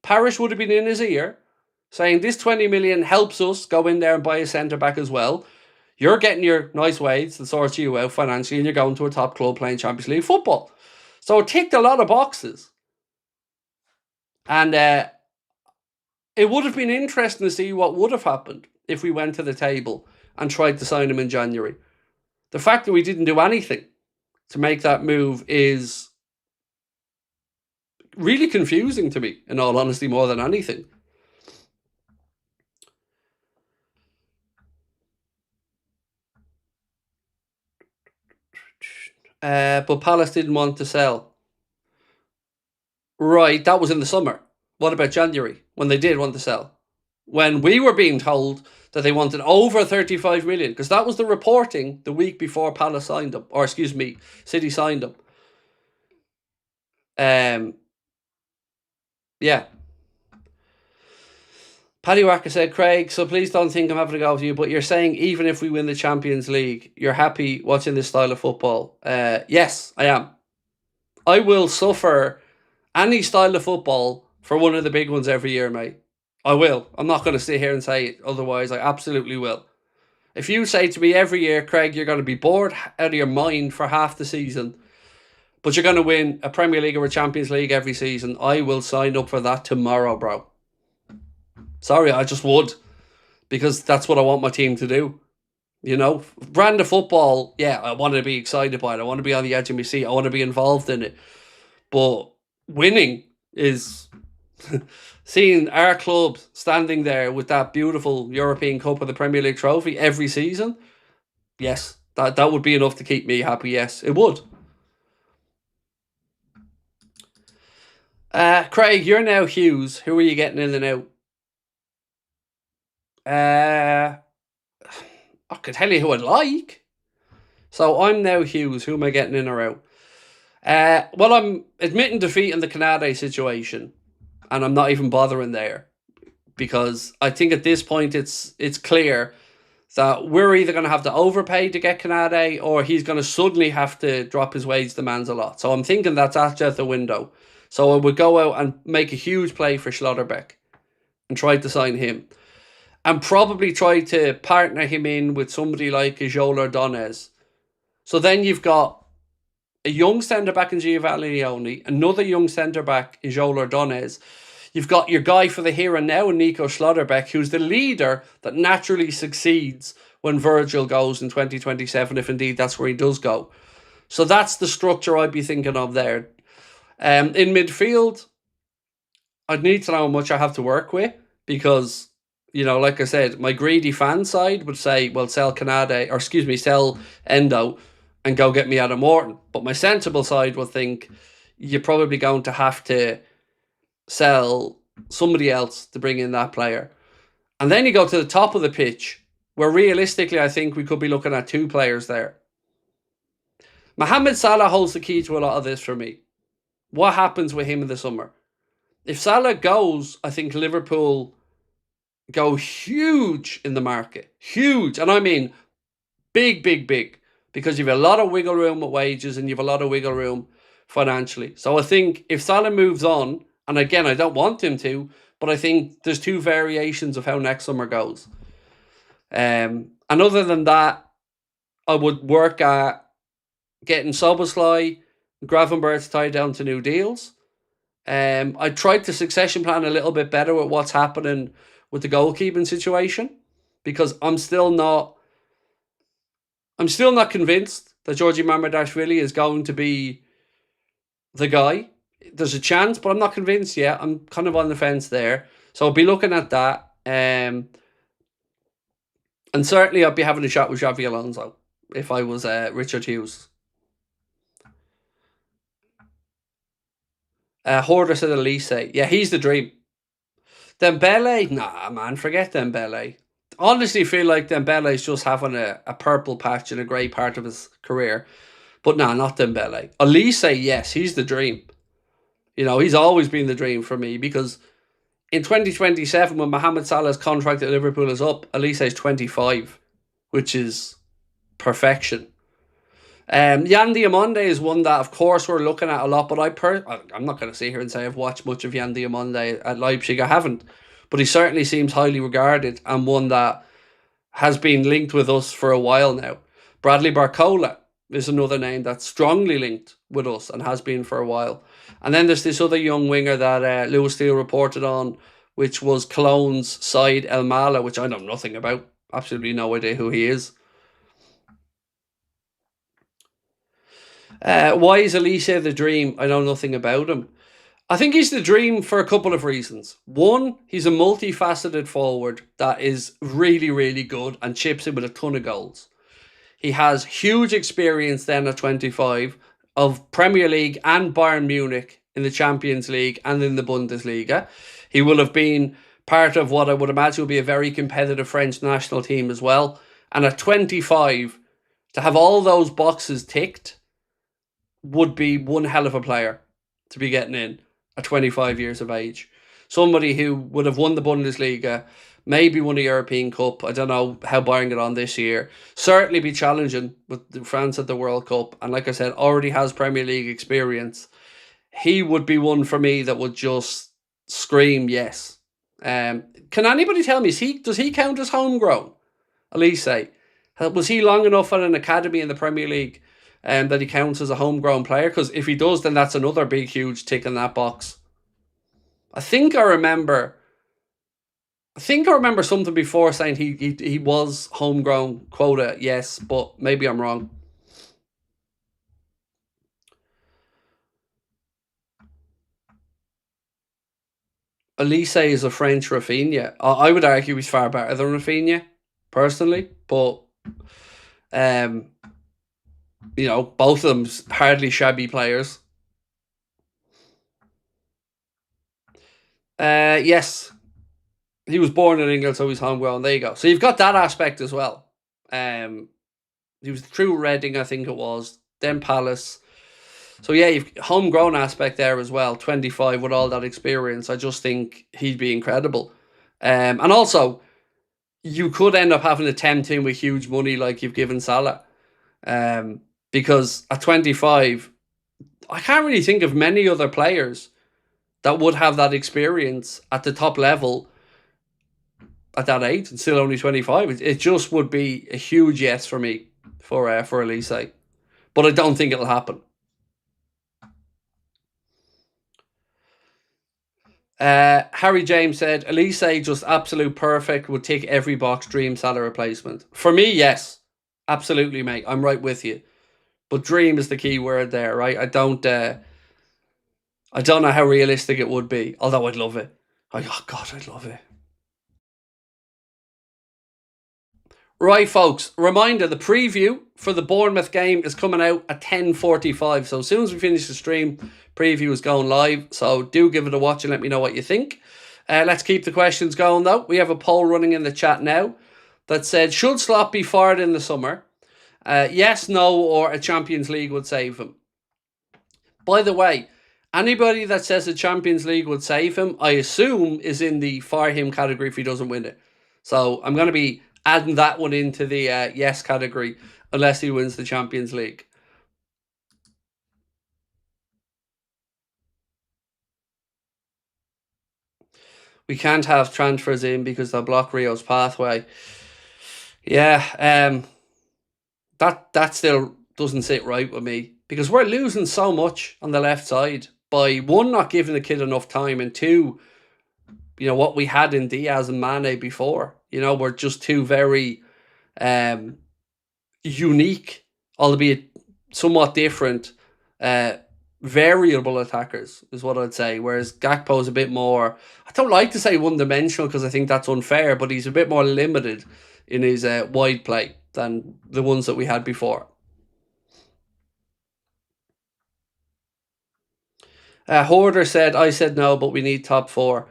Parish would have been in his ear saying this 20 million helps us go in there and buy a centre-back as well. You're getting your nice wage that sorts you out financially and you're going to a top club playing Champions League football. So it ticked a lot of boxes. And it would have been interesting to see what would have happened if we went to the table and tried to sign him in January. The fact that we didn't do anything to make that move is really confusing to me, in all honesty, more than anything. But Palace didn't want to sell. Right, that was in the summer. What about January, when they did want to sell? When we were being told that they wanted over 35 million, because that was the reporting the week before Palace signed them, or excuse me, City signed them. Yeah. Paddy Wacker said, Craig, so please don't think I'm having a go with you, but you're saying even if we win the Champions League, you're happy watching this style of football? Yes, I am. I will suffer any style of football for one of the big ones every year, mate. I will. I'm not going to sit here and say it otherwise. I absolutely will. If you say to me every year, Craig, you're going to be bored out of your mind for half the season, but you're going to win a Premier League or a Champions League every season, I will sign up for that tomorrow, bro. Sorry, I just would. Because that's what I want my team to do. You know, brand of football, yeah, I want to be excited by it. I want to be on the edge of my seat. I want to be involved in it. But winning is seeing our club standing there with that beautiful European Cup of the Premier League trophy every season. Yes, that would be enough to keep me happy. Yes, it would. Craig, you're now Hughes. Who are you getting in and out? I could tell you who I'd like. So I'm now Hughes. Who am I getting in or out? Well, I'm admitting defeat in the Konate situation, and I'm not even bothering there because I think at this point it's clear that we're either going to have to overpay to get Konate or he's going to suddenly have to drop his wage demands a lot. So I'm thinking that's out the window. So I would go out and make a huge play for Schlotterbeck and try to sign him. And probably try to partner him in with somebody like a Joel Ordonz. So then you've got a young centre-back in Giovanni Leone, another young centre-back in Joel Ordonz. You've got your guy for the here and now, Nico Schlotterbeck, who's the leader that naturally succeeds when Virgil goes in 2027, if indeed that's where he does go. So that's the structure I'd be thinking of there. In midfield, I'd need to know how much I have to work with because, you know, like I said, my greedy fan side would say, well, sell sell Endo and go get me Adam Morton. But my sensible side would think you're probably going to have to sell somebody else to bring in that player. And then you go to the top of the pitch, where realistically I think we could be looking at two players there. Mohamed Salah holds the key to a lot of this for me. What happens with him in the summer? If Salah goes, I think Liverpool go huge in the market. Huge. And I mean big, big, big. Because you've a lot of wiggle room with wages and you've a lot of wiggle room financially. So I think if Salah moves on, and again, I don't want him to, but I think there's two variations of how next summer goes. And other than that, I would work at getting Szoboszlai, Gravenberch tied down to new deals. I tried to succession plan a little bit better with what's happening with the goalkeeping situation because I'm still not convinced that Georgi Mamardashvili is going to be the guy. There's a chance, but I'm not convinced yet. I'm kind of on the fence there. So I'll be looking at that. And certainly I'd be having a shot with Xavi Alonso if I was Richard Hughes. Hoarder said Olise. Yeah, he's the dream. Dembele? Nah, man, forget Dembele. Honestly feel like Dembele's just having a purple patch in a great part of his career. But nah, not Dembele. Olise, yes, he's the dream. You know, he's always been the dream for me because in 2027, when Mohamed Salah's contract at Liverpool is up, Olise's 25, which is perfection. Yan Diamonde is one that, of course, we're looking at a lot, but I'm not going to sit here and say I've watched much of Yan Diamonde at Leipzig. I haven't. But he certainly seems highly regarded and one that has been linked with us for a while now. Bradley Barcola is another name that's strongly linked with us and has been for a while. And then there's this other young winger that Lewis Steele reported on, which was Cologne's side El Mala, which I know nothing about. Absolutely no idea who he is. Why is Olise the dream? I know nothing about him. I think he's the dream for a couple of reasons. One, he's a multifaceted forward that is really, really good and chips in with a ton of goals. He has huge experience then at 25 of Premier League and Bayern Munich in the Champions League and in the Bundesliga. He will have been part of what I would imagine will be a very competitive French national team as well. And at 25, to have all those boxes ticked would be one hell of a player to be getting in at 25 years of age. somebody who would have won the Bundesliga, maybe won a European Cup. I don't know how Bayern get on this year. Certainly be challenging with France at the World Cup. And like I said, already has Premier League experience. He would be one for me that would just scream yes. Can anybody tell me, does he count as homegrown? Olise, was he long enough at an academy in the Premier League that he counts as a homegrown player? Because if he does, then that's another big, huge tick in that box. I think I remember something before saying he was homegrown quota, yes, but maybe I'm wrong. Olise is a French Rafinha. I would argue he's far better than Rafinha, personally, but both of them hardly shabby players. Yes, he was born in England, so he's homegrown. There you go. So you've got that aspect as well. He was through Reading, I think it was, then Palace. So yeah, you've homegrown aspect there as well. 25 with all that experience. I just think he'd be incredible. And also, you could end up having to tempt him with huge money like you've given Salah. Because at 25, I can't really think of many other players that would have that experience at the top level at that age and still only 25. It just would be a huge yes for me for Olise. But I don't think it'll happen. Harry James said, Olise just absolute perfect, would tick every box, dream Salah replacement. For me, yes. Absolutely, mate. I'm right with you. But dream is the key word there, right? I don't know how realistic it would be, although I'd love it. Oh God, I'd love it. Right, folks. Reminder, the preview for the Bournemouth game is coming out at 10:45. So as soon as we finish the stream, preview is going live. So do give it a watch and let me know what you think. Let's keep the questions going, though. We have a poll running in the chat now that said, should Slot be fired in the summer? Yes, no, or a Champions League would save him. By the way, anybody that says a Champions League would save him, I assume is in the fire him category if he doesn't win it. So I'm going to be adding that one into the yes category unless he wins the Champions League. We can't have transfers in because they'll block Rio's pathway. Yeah, that still doesn't sit right with me because we're losing so much on the left side by one, not giving the kid enough time, and two, what we had in Diaz and Mane before. We're just two very unique, albeit somewhat different, variable attackers is what I'd say. Whereas Gakpo is a bit more, I don't like to say one-dimensional because I think that's unfair, but he's a bit more limited in his wide play than the ones that we had before. Hoarder said, I said no, but we need top four.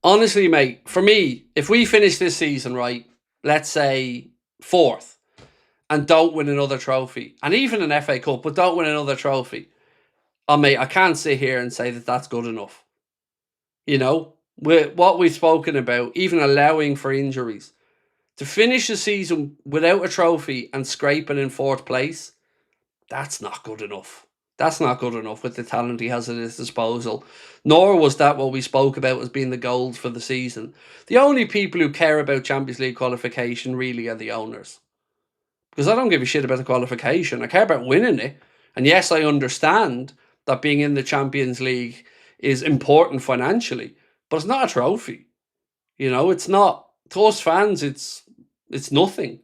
Honestly, mate, for me, if we finish this season, right, let's say fourth, and don't win another trophy, and even an FA Cup, but don't win another trophy, mate, I can't sit here and say that that's good enough. With what we've spoken about, even allowing for injuries, to finish the season without a trophy and scraping in fourth place, that's not good enough. That's not good enough with the talent he has at his disposal. Nor was that what we spoke about as being the goals for the season. The only people who care about Champions League qualification really are the owners. Because I don't give a shit about the qualification. I care about winning it. And yes, I understand that being in the Champions League is important financially. But it's not a trophy. It's not. To us fans, it's nothing.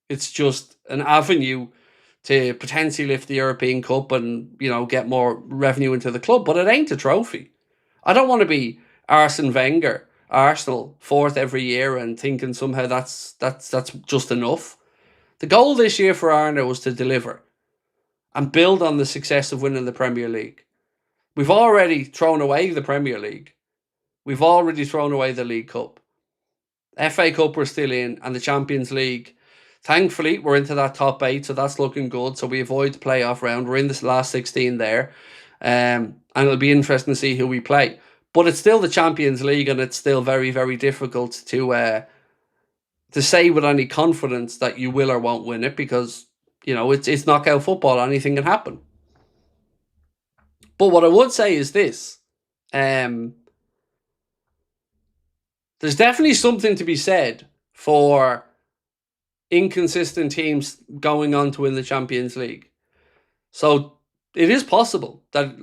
It's just an avenue to potentially lift the European Cup and, get more revenue into the club. But it ain't a trophy. I don't want to be Arsene Wenger, Arsenal, fourth every year and thinking somehow that's just enough. The goal this year for Arne was to deliver and build on the success of winning the Premier League. We've already thrown away the Premier League. We've already thrown away the League Cup. FA Cup we're still in, and the Champions League, thankfully, we're into that top 8, so that's looking good. So we avoid the playoff round. We're in this last 16 there. And it'll be interesting to see who we play. But it's still the Champions League, and it's still very, very difficult to say with any confidence that you will or won't win it, because it's knockout football. Anything can happen. But what I would say is this: there's definitely something to be said for inconsistent teams going on to win the Champions League. So it is possible that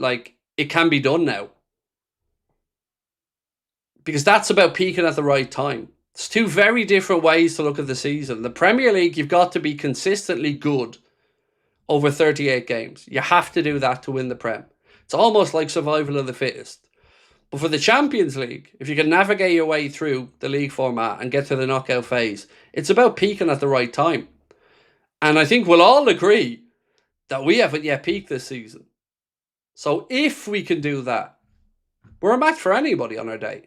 it can be done now, because that's about peaking at the right time. It's two very different ways to look at the season. The Premier League, you've got to be consistently good over 38 games. You have to do that to win the Prem. It's almost like survival of the fittest. But for the Champions League, if you can navigate your way through the league format and get to the knockout phase, it's about peaking at the right time. And I think we'll all agree that we haven't yet peaked this season. So if we can do that, we're a match for anybody on our day.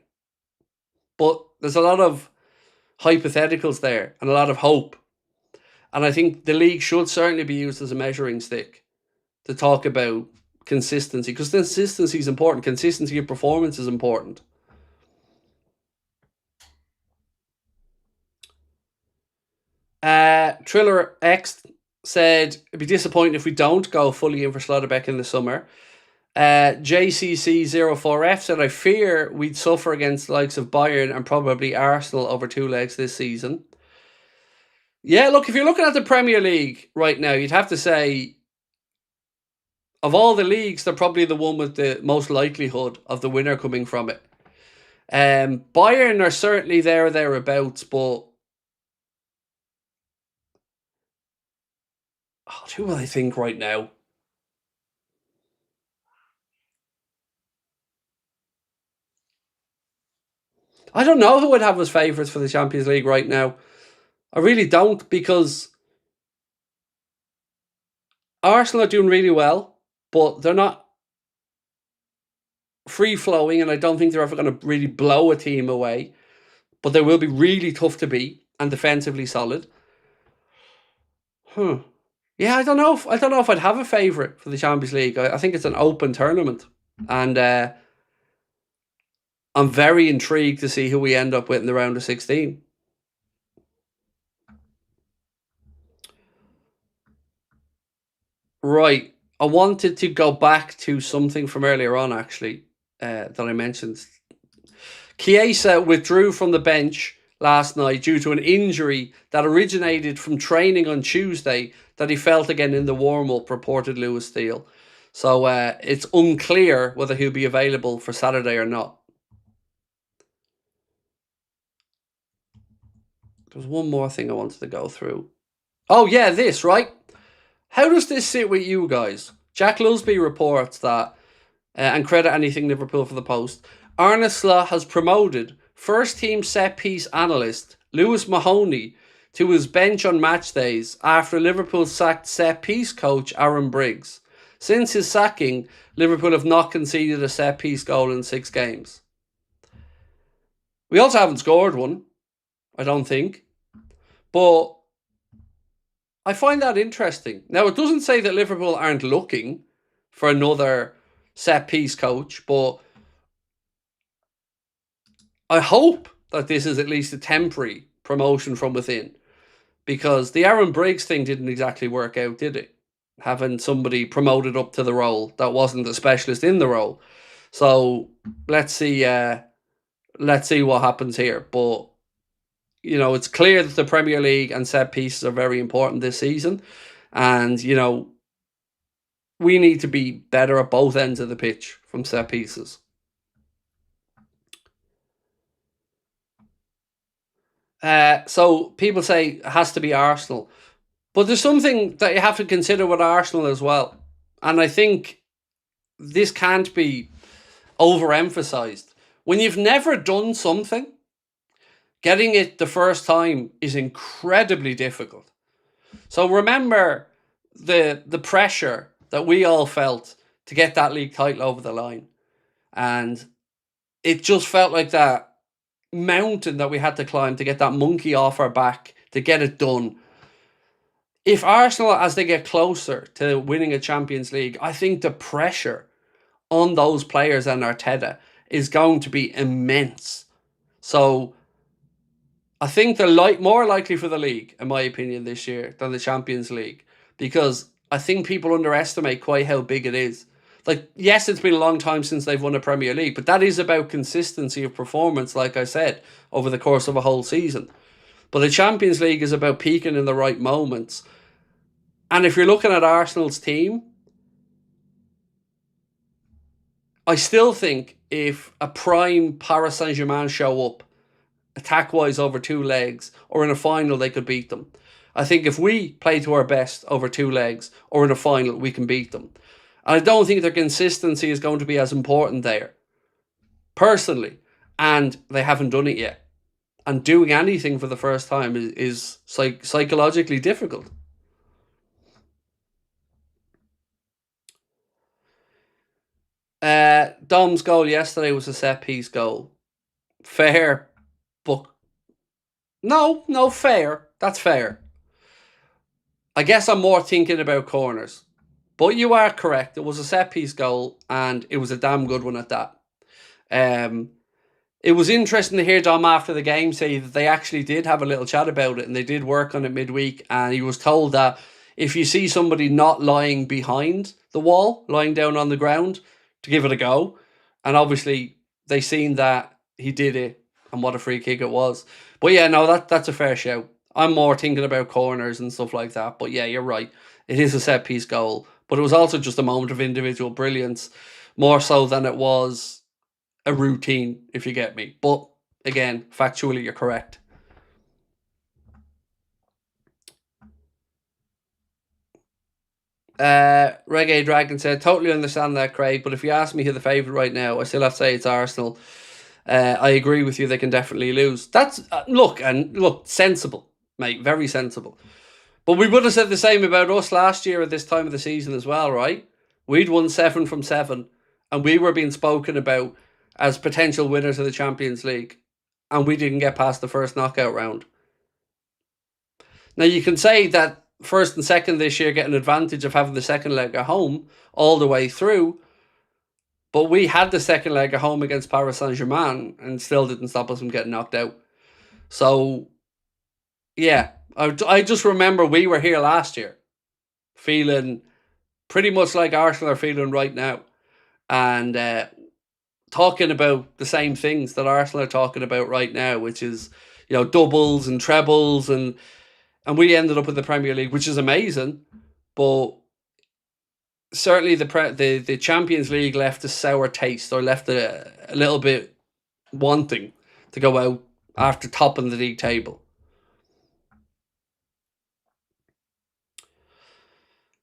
But there's a lot of hypotheticals there and a lot of hope. And I think the league should certainly be used as a measuring stick to talk about consistency, because consistency is important. Consistency of performance is important. Triller X said, it'd be disappointing if we don't go fully in for Slotterbeck in the summer. JCC04F said, I fear we'd suffer against the likes of Bayern and probably Arsenal over 2 legs this season. Yeah, look, if you're looking at the Premier League right now, you'd have to say, of all the leagues, they're probably the one with the most likelihood of the winner coming from it. Bayern are certainly there or thereabouts, but who will I think right now? I don't know who would have as favourites for the Champions League right now. I really don't, because Arsenal are doing really well, but they're not free-flowing, and I don't think they're ever going to really blow a team away. But they will be really tough to beat and defensively solid. Yeah, I don't know if I'd have a favourite for the Champions League. I think it's an open tournament, and I'm very intrigued to see who we end up with in the round of 16. Right, I wanted to go back to something from earlier on, actually, that I mentioned. Chiesa withdrew from the bench last night due to an injury that originated from training on Tuesday that he felt again in the warm-up, reported Lewis Steele. So it's unclear whether he'll be available for Saturday or not. There's one more thing I wanted to go through. Oh yeah, this, right? How does this sit with you guys? Jack Lusby reports that, and credit anything Liverpool for the post, Arne Slot has promoted first-team set-piece analyst Lewis Mahoney to his bench on match days after Liverpool sacked set-piece coach Aaron Briggs. Since his sacking, Liverpool have not conceded a set-piece goal in 6 games. We also haven't scored one, I don't think. But I find that interesting. Now, it doesn't say that Liverpool aren't looking for another set-piece coach, but I hope that this is at least a temporary promotion from within, because the Aaron Briggs thing didn't exactly work out, did it? Having somebody promoted up to the role that wasn't a specialist in the role. So let's see what happens here. But it's clear that the Premier League and set pieces are very important this season, and we need to be better at both ends of the pitch from set pieces. So people say it has to be Arsenal. But there's something that you have to consider with Arsenal as well. And I think this can't be overemphasized. When you've never done something, getting it the first time is incredibly difficult. So remember the pressure that we all felt to get that league title over the line. And it just felt like that mountain that we had to climb to get that monkey off our back, to get it done. If Arsenal, as they get closer to winning a Champions League, I think the pressure on those players and Arteta is going to be immense. So I think they're more likely for the league, in my opinion, this year than the Champions League, because I think people underestimate quite how big it is. Like, yes, it's been a long time since they've won a Premier League, but that is about consistency of performance, like I said, over the course of a whole season. But the Champions League is about peaking in the right moments. And if you're looking at Arsenal's team, I still think if a prime Paris Saint-Germain show up, attack-wise over two legs, or in a final they could beat them. I think if we play to our best over two legs, or in a final, we can beat them. And I don't think their consistency is going to be as important there, personally. And they haven't done it yet. And doing anything for the first time is psychologically difficult. Dom's goal yesterday was a set-piece goal. Fair, but... No, fair. That's fair. I guess I'm more thinking about corners. But you are correct. It was a set-piece goal, and it was a damn good one at that. It was interesting to hear Dom after the game say that they actually did have a little chat about it, and they did work on it midweek, and he was told that if you see somebody not lying behind the wall, lying down on the ground, to give it a go. And obviously, they seen that he did it, and what a free kick it was. But yeah, no, that's a fair shout. I'm more thinking about corners and stuff like that. But yeah, you're right. It is a set-piece goal. But it was also just a moment of individual brilliance, more so than it was a routine, if you get me. But again, factually, you're correct. Reggae Dragon said, totally understand that, Craig, but if you ask me who the favourite right now, I still have to say it's Arsenal. I agree with you, they can definitely lose. That's, look, sensible, mate, very sensible. But we would have said the same about us last year at this time of the season as well, right? We'd won 7 from 7, and we were being spoken about as potential winners of the Champions League, and we didn't get past the first knockout round. Now, you can say that first and second this year get an advantage of having the second leg at home all the way through, but we had the second leg at home against Paris Saint-Germain and still didn't stop us from getting knocked out. So, yeah, I just remember we were here last year feeling pretty much like Arsenal are feeling right now, and talking about the same things that Arsenal are talking about right now, which is, you know, doubles and trebles, and we ended up with the Premier League, which is amazing, but certainly the Champions League left a sour taste, or left a little bit wanting to go out after topping the league table.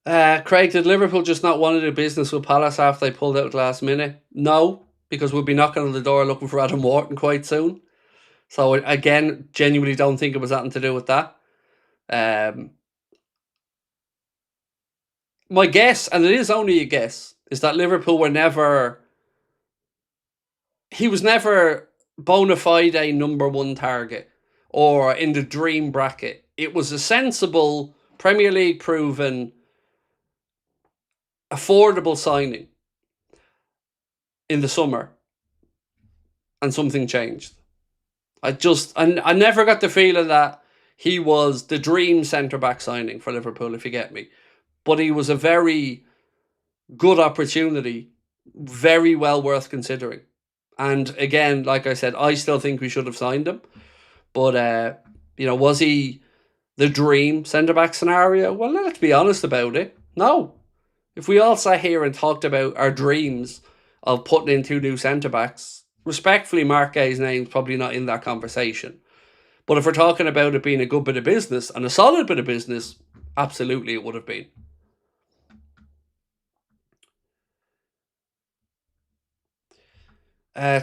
Craig, did Liverpool just not want to do business with Palace after they pulled out at the last minute? No, because we'll be knocking on the door looking for Adam Wharton quite soon. So again, genuinely don't think it was nothing to do with that. My guess, and it is only a guess, is that Liverpool were never... He was never bona fide a number one target or in the dream bracket. It was a sensible, Premier League proven, affordable signing in the summer, and something changed. I never got the feeling that he was the dream centre-back signing for Liverpool, if you get me. But he was a very good opportunity, very well worth considering. And again, like I said, I still think we should have signed him. But, was he the dream centre-back scenario? Well, let's be honest about it. No. If we all sat here and talked about our dreams of putting in 2 new centre-backs, respectfully, Marc Guehi's name's probably not in that conversation. But if we're talking about it being a good bit of business, and a solid bit of business, absolutely it would have been.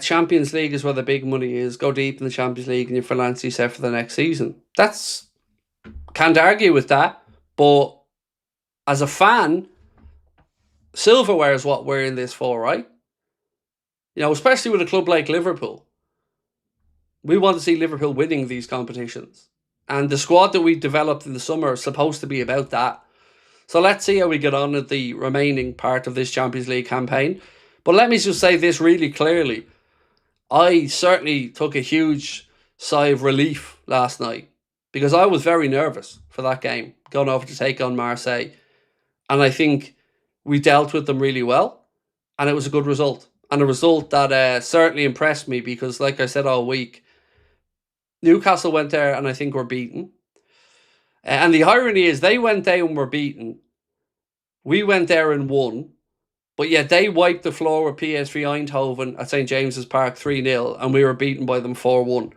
Champions League is where the big money is. Go deep in the Champions League and you're financially set for the next season. Can't argue with that. But as a fan, silverware is what we're in this for, right? Especially with a club like Liverpool. We want to see Liverpool winning these competitions. And the squad that we developed in the summer is supposed to be about that. So let's see how we get on at the remaining part of this Champions League campaign. But let me just say this really clearly. I certainly took a huge sigh of relief last night because I was very nervous for that game, going over to take on Marseille. And I think we dealt with them really well, and it was a good result. And a result that certainly impressed me because, like I said all week, Newcastle went there and I think were beaten. And the irony is they went there and were beaten. We went there and won. But yet they wiped the floor with PSV Eindhoven at St. James's Park 3-0 and we were beaten by them 4-1.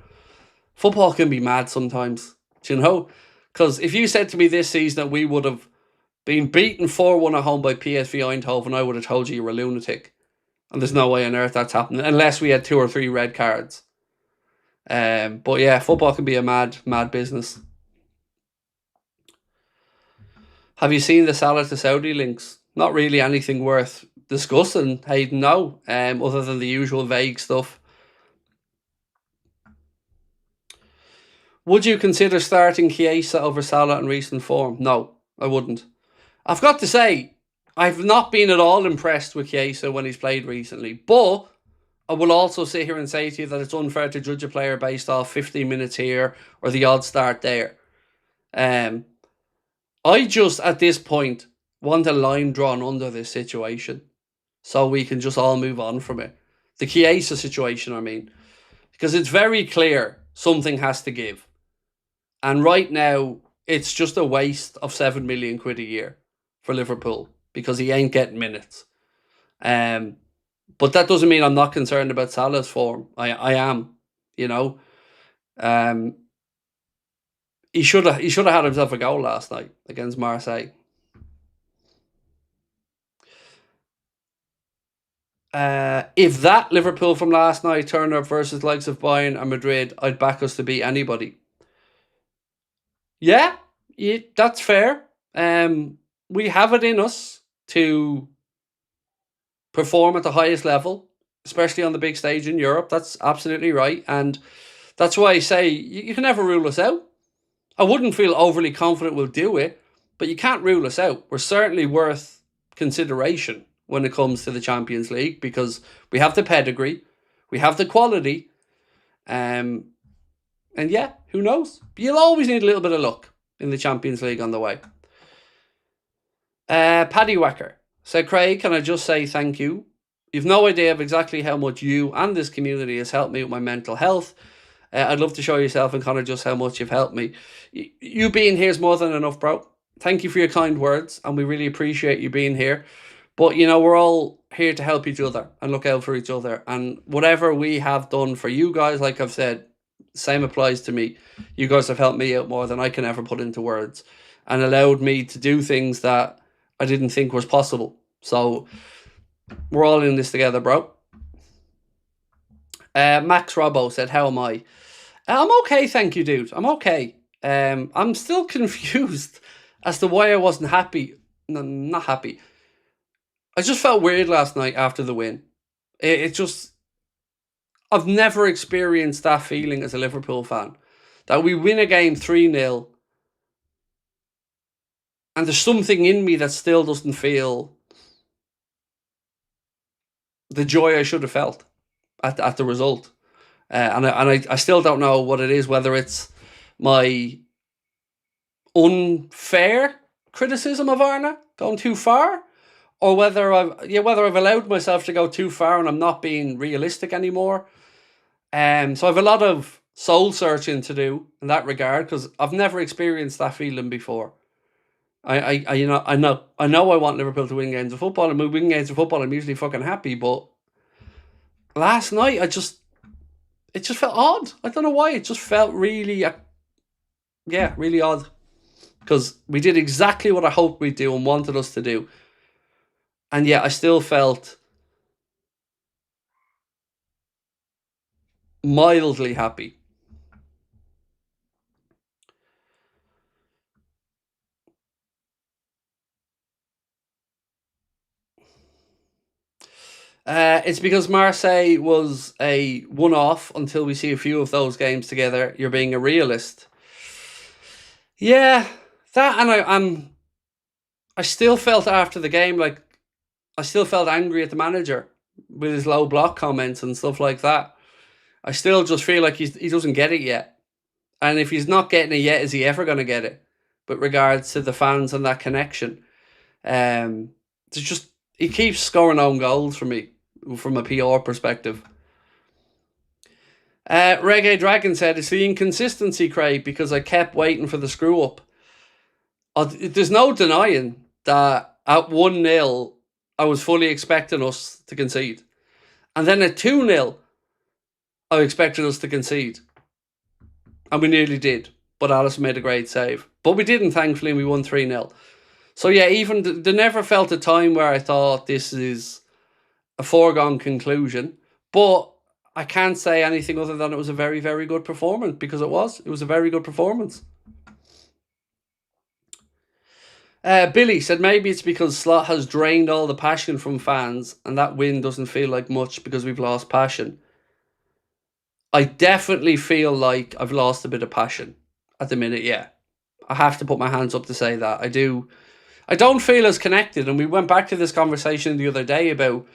Football can be mad sometimes, do you know? Because if you said to me this season that we would have been beaten 4-1 at home by PSV Eindhoven, I would have told you you were a lunatic. And there's no way on earth that's happening, unless we had 2 or 3 red cards. But yeah, football can be a mad, mad business. Have you seen the Salah to Saudi links? Not really anything worth discussing, Hayden, no, other than the usual vague stuff. Would you consider starting Chiesa over Salah in recent form? No, I wouldn't. I've got to say, I've not been at all impressed with Chiesa when he's played recently, but I will also sit here and say to you that it's unfair to judge a player based off 15 minutes here or the odd start there. I just, at this point, want a line drawn under this situation so we can just all move on from it. The Chiesa situation, I mean. Because it's very clear something has to give. And right now, it's just a waste of 7 million quid a year for Liverpool because he ain't getting minutes. But that doesn't mean I'm not concerned about Salah's form. I am, you know. He should have had himself a goal last night against Marseille. If that Liverpool from last night turned up versus likes of Bayern and Madrid, I'd back us to beat anybody. Yeah, that's fair. We have it in us to perform at the highest level, especially on the big stage in Europe. That's absolutely right. And that's why I say you can never rule us out. I wouldn't feel overly confident we'll do it, but you can't rule us out. We're certainly worth consideration when it comes to the Champions League because we have the pedigree, we have the quality, and yeah, who knows? You'll always need a little bit of luck in the Champions League on the way. Paddy Wacker said, Craig, can I just say thank you? You've no idea of exactly how much you and this community has helped me with my mental health. I'd love to show yourself and Connor just how much you've helped me. You being here is more than enough, bro. Thank you for your kind words, and we really appreciate you being here. But, you know, we're all here to help each other and look out for each other. And whatever we have done for you guys, like I've said, same applies to me. You guys have helped me out more than I can ever put into words and allowed me to do things that I didn't think was possible. So we're all in this together, bro. Max Robbo said, how am I? I'm okay, thank you, dude. I'm okay. I'm still confused as to why I wasn't happy. No, not happy. I just felt weird last night after the win. It just... I've never experienced that feeling as a Liverpool fan. That we win a game 3-0 and there's something in me that still doesn't feel the joy I should have felt at the result. And I still don't know what it is, whether it's my unfair criticism of Arna going too far, or whether I've allowed myself to go too far and I'm not being realistic anymore. So I have a lot of soul searching to do in that regard because I've never experienced that feeling before. I know I want Liverpool to win games of football, and when we win games of football I'm usually fucking happy, but last night it just felt odd. I don't know why. It just felt really, really odd. Because we did exactly what I hoped we'd do and wanted us to do. And yet I still felt mildly happy. It's because Marseille was a one-off until we see a few of those games together. You're being a realist. Yeah, that, and I still felt after the game like I still felt angry at the manager with his low block comments and stuff like that. I still just feel like he doesn't get it yet. And if he's not getting it yet, is he ever going to get it? With regards to the fans and that connection. It's just, he keeps scoring own goals for me from a PR perspective. Reggae Dragon said, it's the inconsistency, Craig, because I kept waiting for the screw up. There's no denying that at 1-0, I was fully expecting us to concede. And then at 2-0, I expected us to concede. And we nearly did. But Alisson made a great save. But we didn't, thankfully, and we won 3-0. So yeah, even there never felt a time where I thought this is a foregone conclusion. But I can't say anything other than it was a very, very good performance, because it was. It was a very good performance. Billy said maybe it's because Slot has drained all the passion from fans and that win doesn't feel like much because we've lost passion. I definitely feel like I've lost a bit of passion at the minute, yeah. I have to put my hands up to say that. I do. I don't feel as connected, and we went back to this conversation the other day about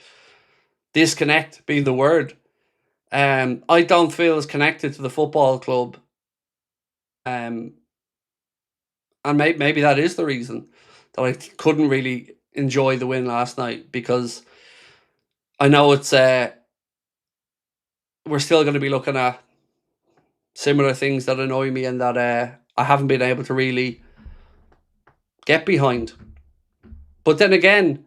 disconnect being the word. I don't feel as connected to the football club. And maybe that is the reason that I couldn't really enjoy the win last night, because I know it's we're still going to be looking at similar things that annoy me and that I haven't been able to really get behind. But then again,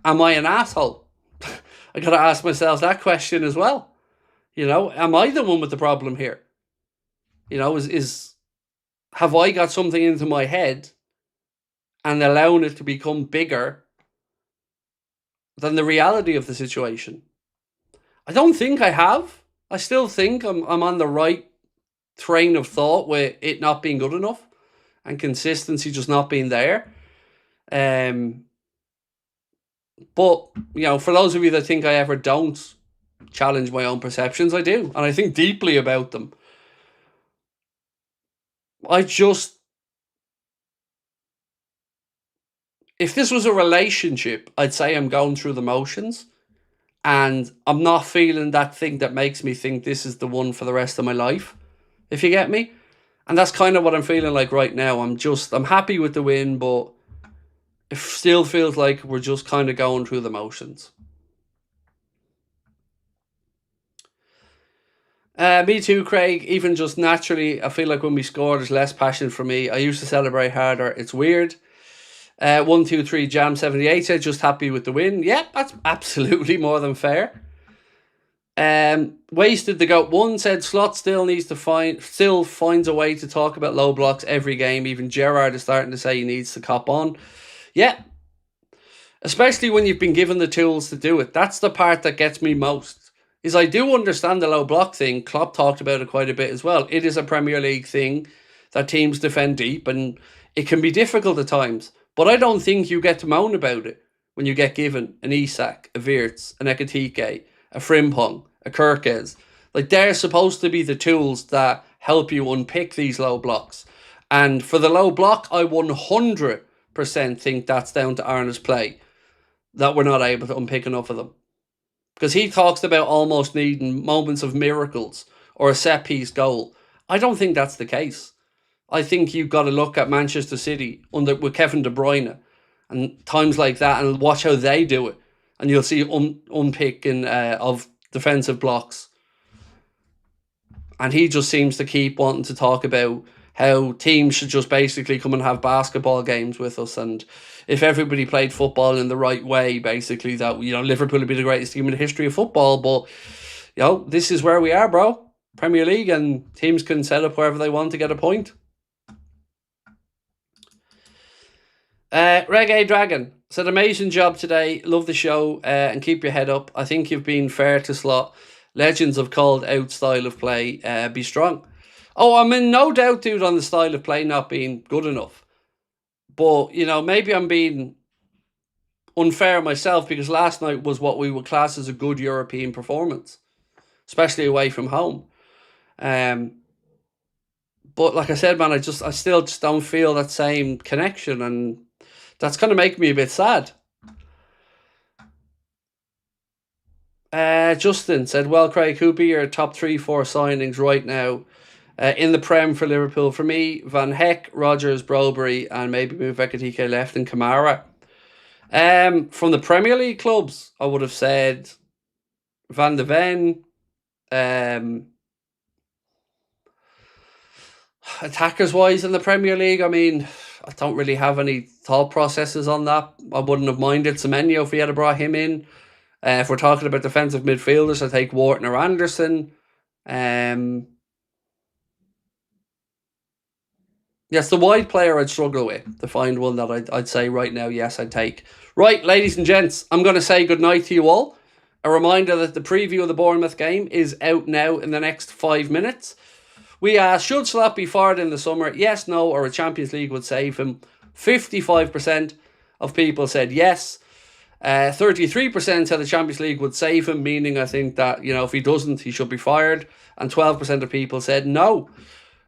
am I an asshole? I got to ask myself that question as well. You know, am I the one with the problem here? You know, have I got something into my head and allowing it to become bigger than the reality of the situation? I don't think I have. I still think I'm on the right train of thought with it not being good enough and consistency just not being there. But, you know, for those of you that think I ever don't challenge my own perceptions, I do. And I think deeply about them. If this was a relationship, I'd say I'm going through the motions and I'm not feeling that thing that makes me think this is the one for the rest of my life, if you get me. And that's kind of what I'm feeling like right now. I'm happy with the win, but it still feels like we're just kind of going through the motions. Me too, Craig. Even just naturally, I feel like when we score, there's less passion for me. I used to celebrate harder. It's weird. 123 Jam 78 said just happy with the win. Yeah, that's absolutely more than fair. Wasted the Goat 1 said Slot still finds a way to talk about low blocks every game. Even Gerrard is starting to say he needs to cop on. Yeah. Especially when you've been given the tools to do it. That's the part that gets me most. Is I do understand the low block thing. Klopp talked about it quite a bit as well. It is a Premier League thing that teams defend deep and it can be difficult at times. But I don't think you get to moan about it when you get given an Isak, a Wirtz, an Ekitike, a Frimpong, a Kirkes. Like, they're supposed to be the tools that help you unpick these low blocks. And for the low block, I 100% think that's down to Arna's play, that we're not able to unpick enough of them. Because he talks about almost needing moments of miracles or a set-piece goal. I don't think that's the case. I think you've got to look at Manchester City with Kevin De Bruyne and times like that and watch how they do it. And you'll see unpicking of defensive blocks. And he just seems to keep wanting to talk about how teams should just basically come and have basketball games with us, and if everybody played football in the right way, basically, that, you know, Liverpool would be the greatest team in the history of football. But, you know, this is where we are, bro. Premier League, and teams can set up wherever they want to get a point. Reggae Dragon said, amazing job today. Love the show, and keep your head up. I think you've been fair to Slot. Legends have called out style of play. Be strong. Oh, I'm in no doubt, dude, on the style of play not being good enough. But, you know, maybe I'm being unfair myself, because last night was what we would class as a good European performance, especially away from home. But like I said, man, I still just don't feel that same connection, and that's kind of making me a bit sad. Justin said, well, Craig, who'd be your top 3-4 signings right now in the Prem for Liverpool? For me, Van Heck, Rodgers, Brobery, and maybe move Ekitike left and Kamara. From the Premier League clubs, I would have said Van de Ven. Attackers wise in the Premier League, I mean, I don't really have any thought processes on that. I wouldn't have minded Semenyo if we had brought him in. If we're talking about defensive midfielders, I take Wharton or Anderson. Yes, the wide player I'd struggle with to find one that I'd say right now, yes, I'd take. Right, ladies and gents, I'm going to say goodnight to you all. A reminder that the preview of the Bournemouth game is out now in the next 5 minutes. We asked, should Salah be fired in the summer? Yes, no, or a Champions League would save him. 55% of people said yes. 33% said the Champions League would save him, meaning I think that, you know, if he doesn't, he should be fired. And 12% of people said no.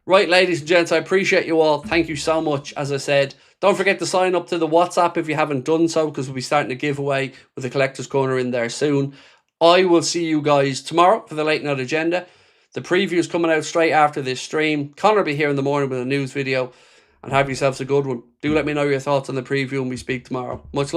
Right, ladies and gents, I appreciate you all. Thank you so much. As I said, don't forget to sign up to the WhatsApp if you haven't done so, because we'll be starting a giveaway with the Collector's Corner in there soon. I will see you guys tomorrow for the Late Night Agenda. The preview is coming out straight after this stream. Connor will be here in the morning with a news video. And have yourselves a good one. Do let me know your thoughts on the preview when we speak tomorrow. Much love.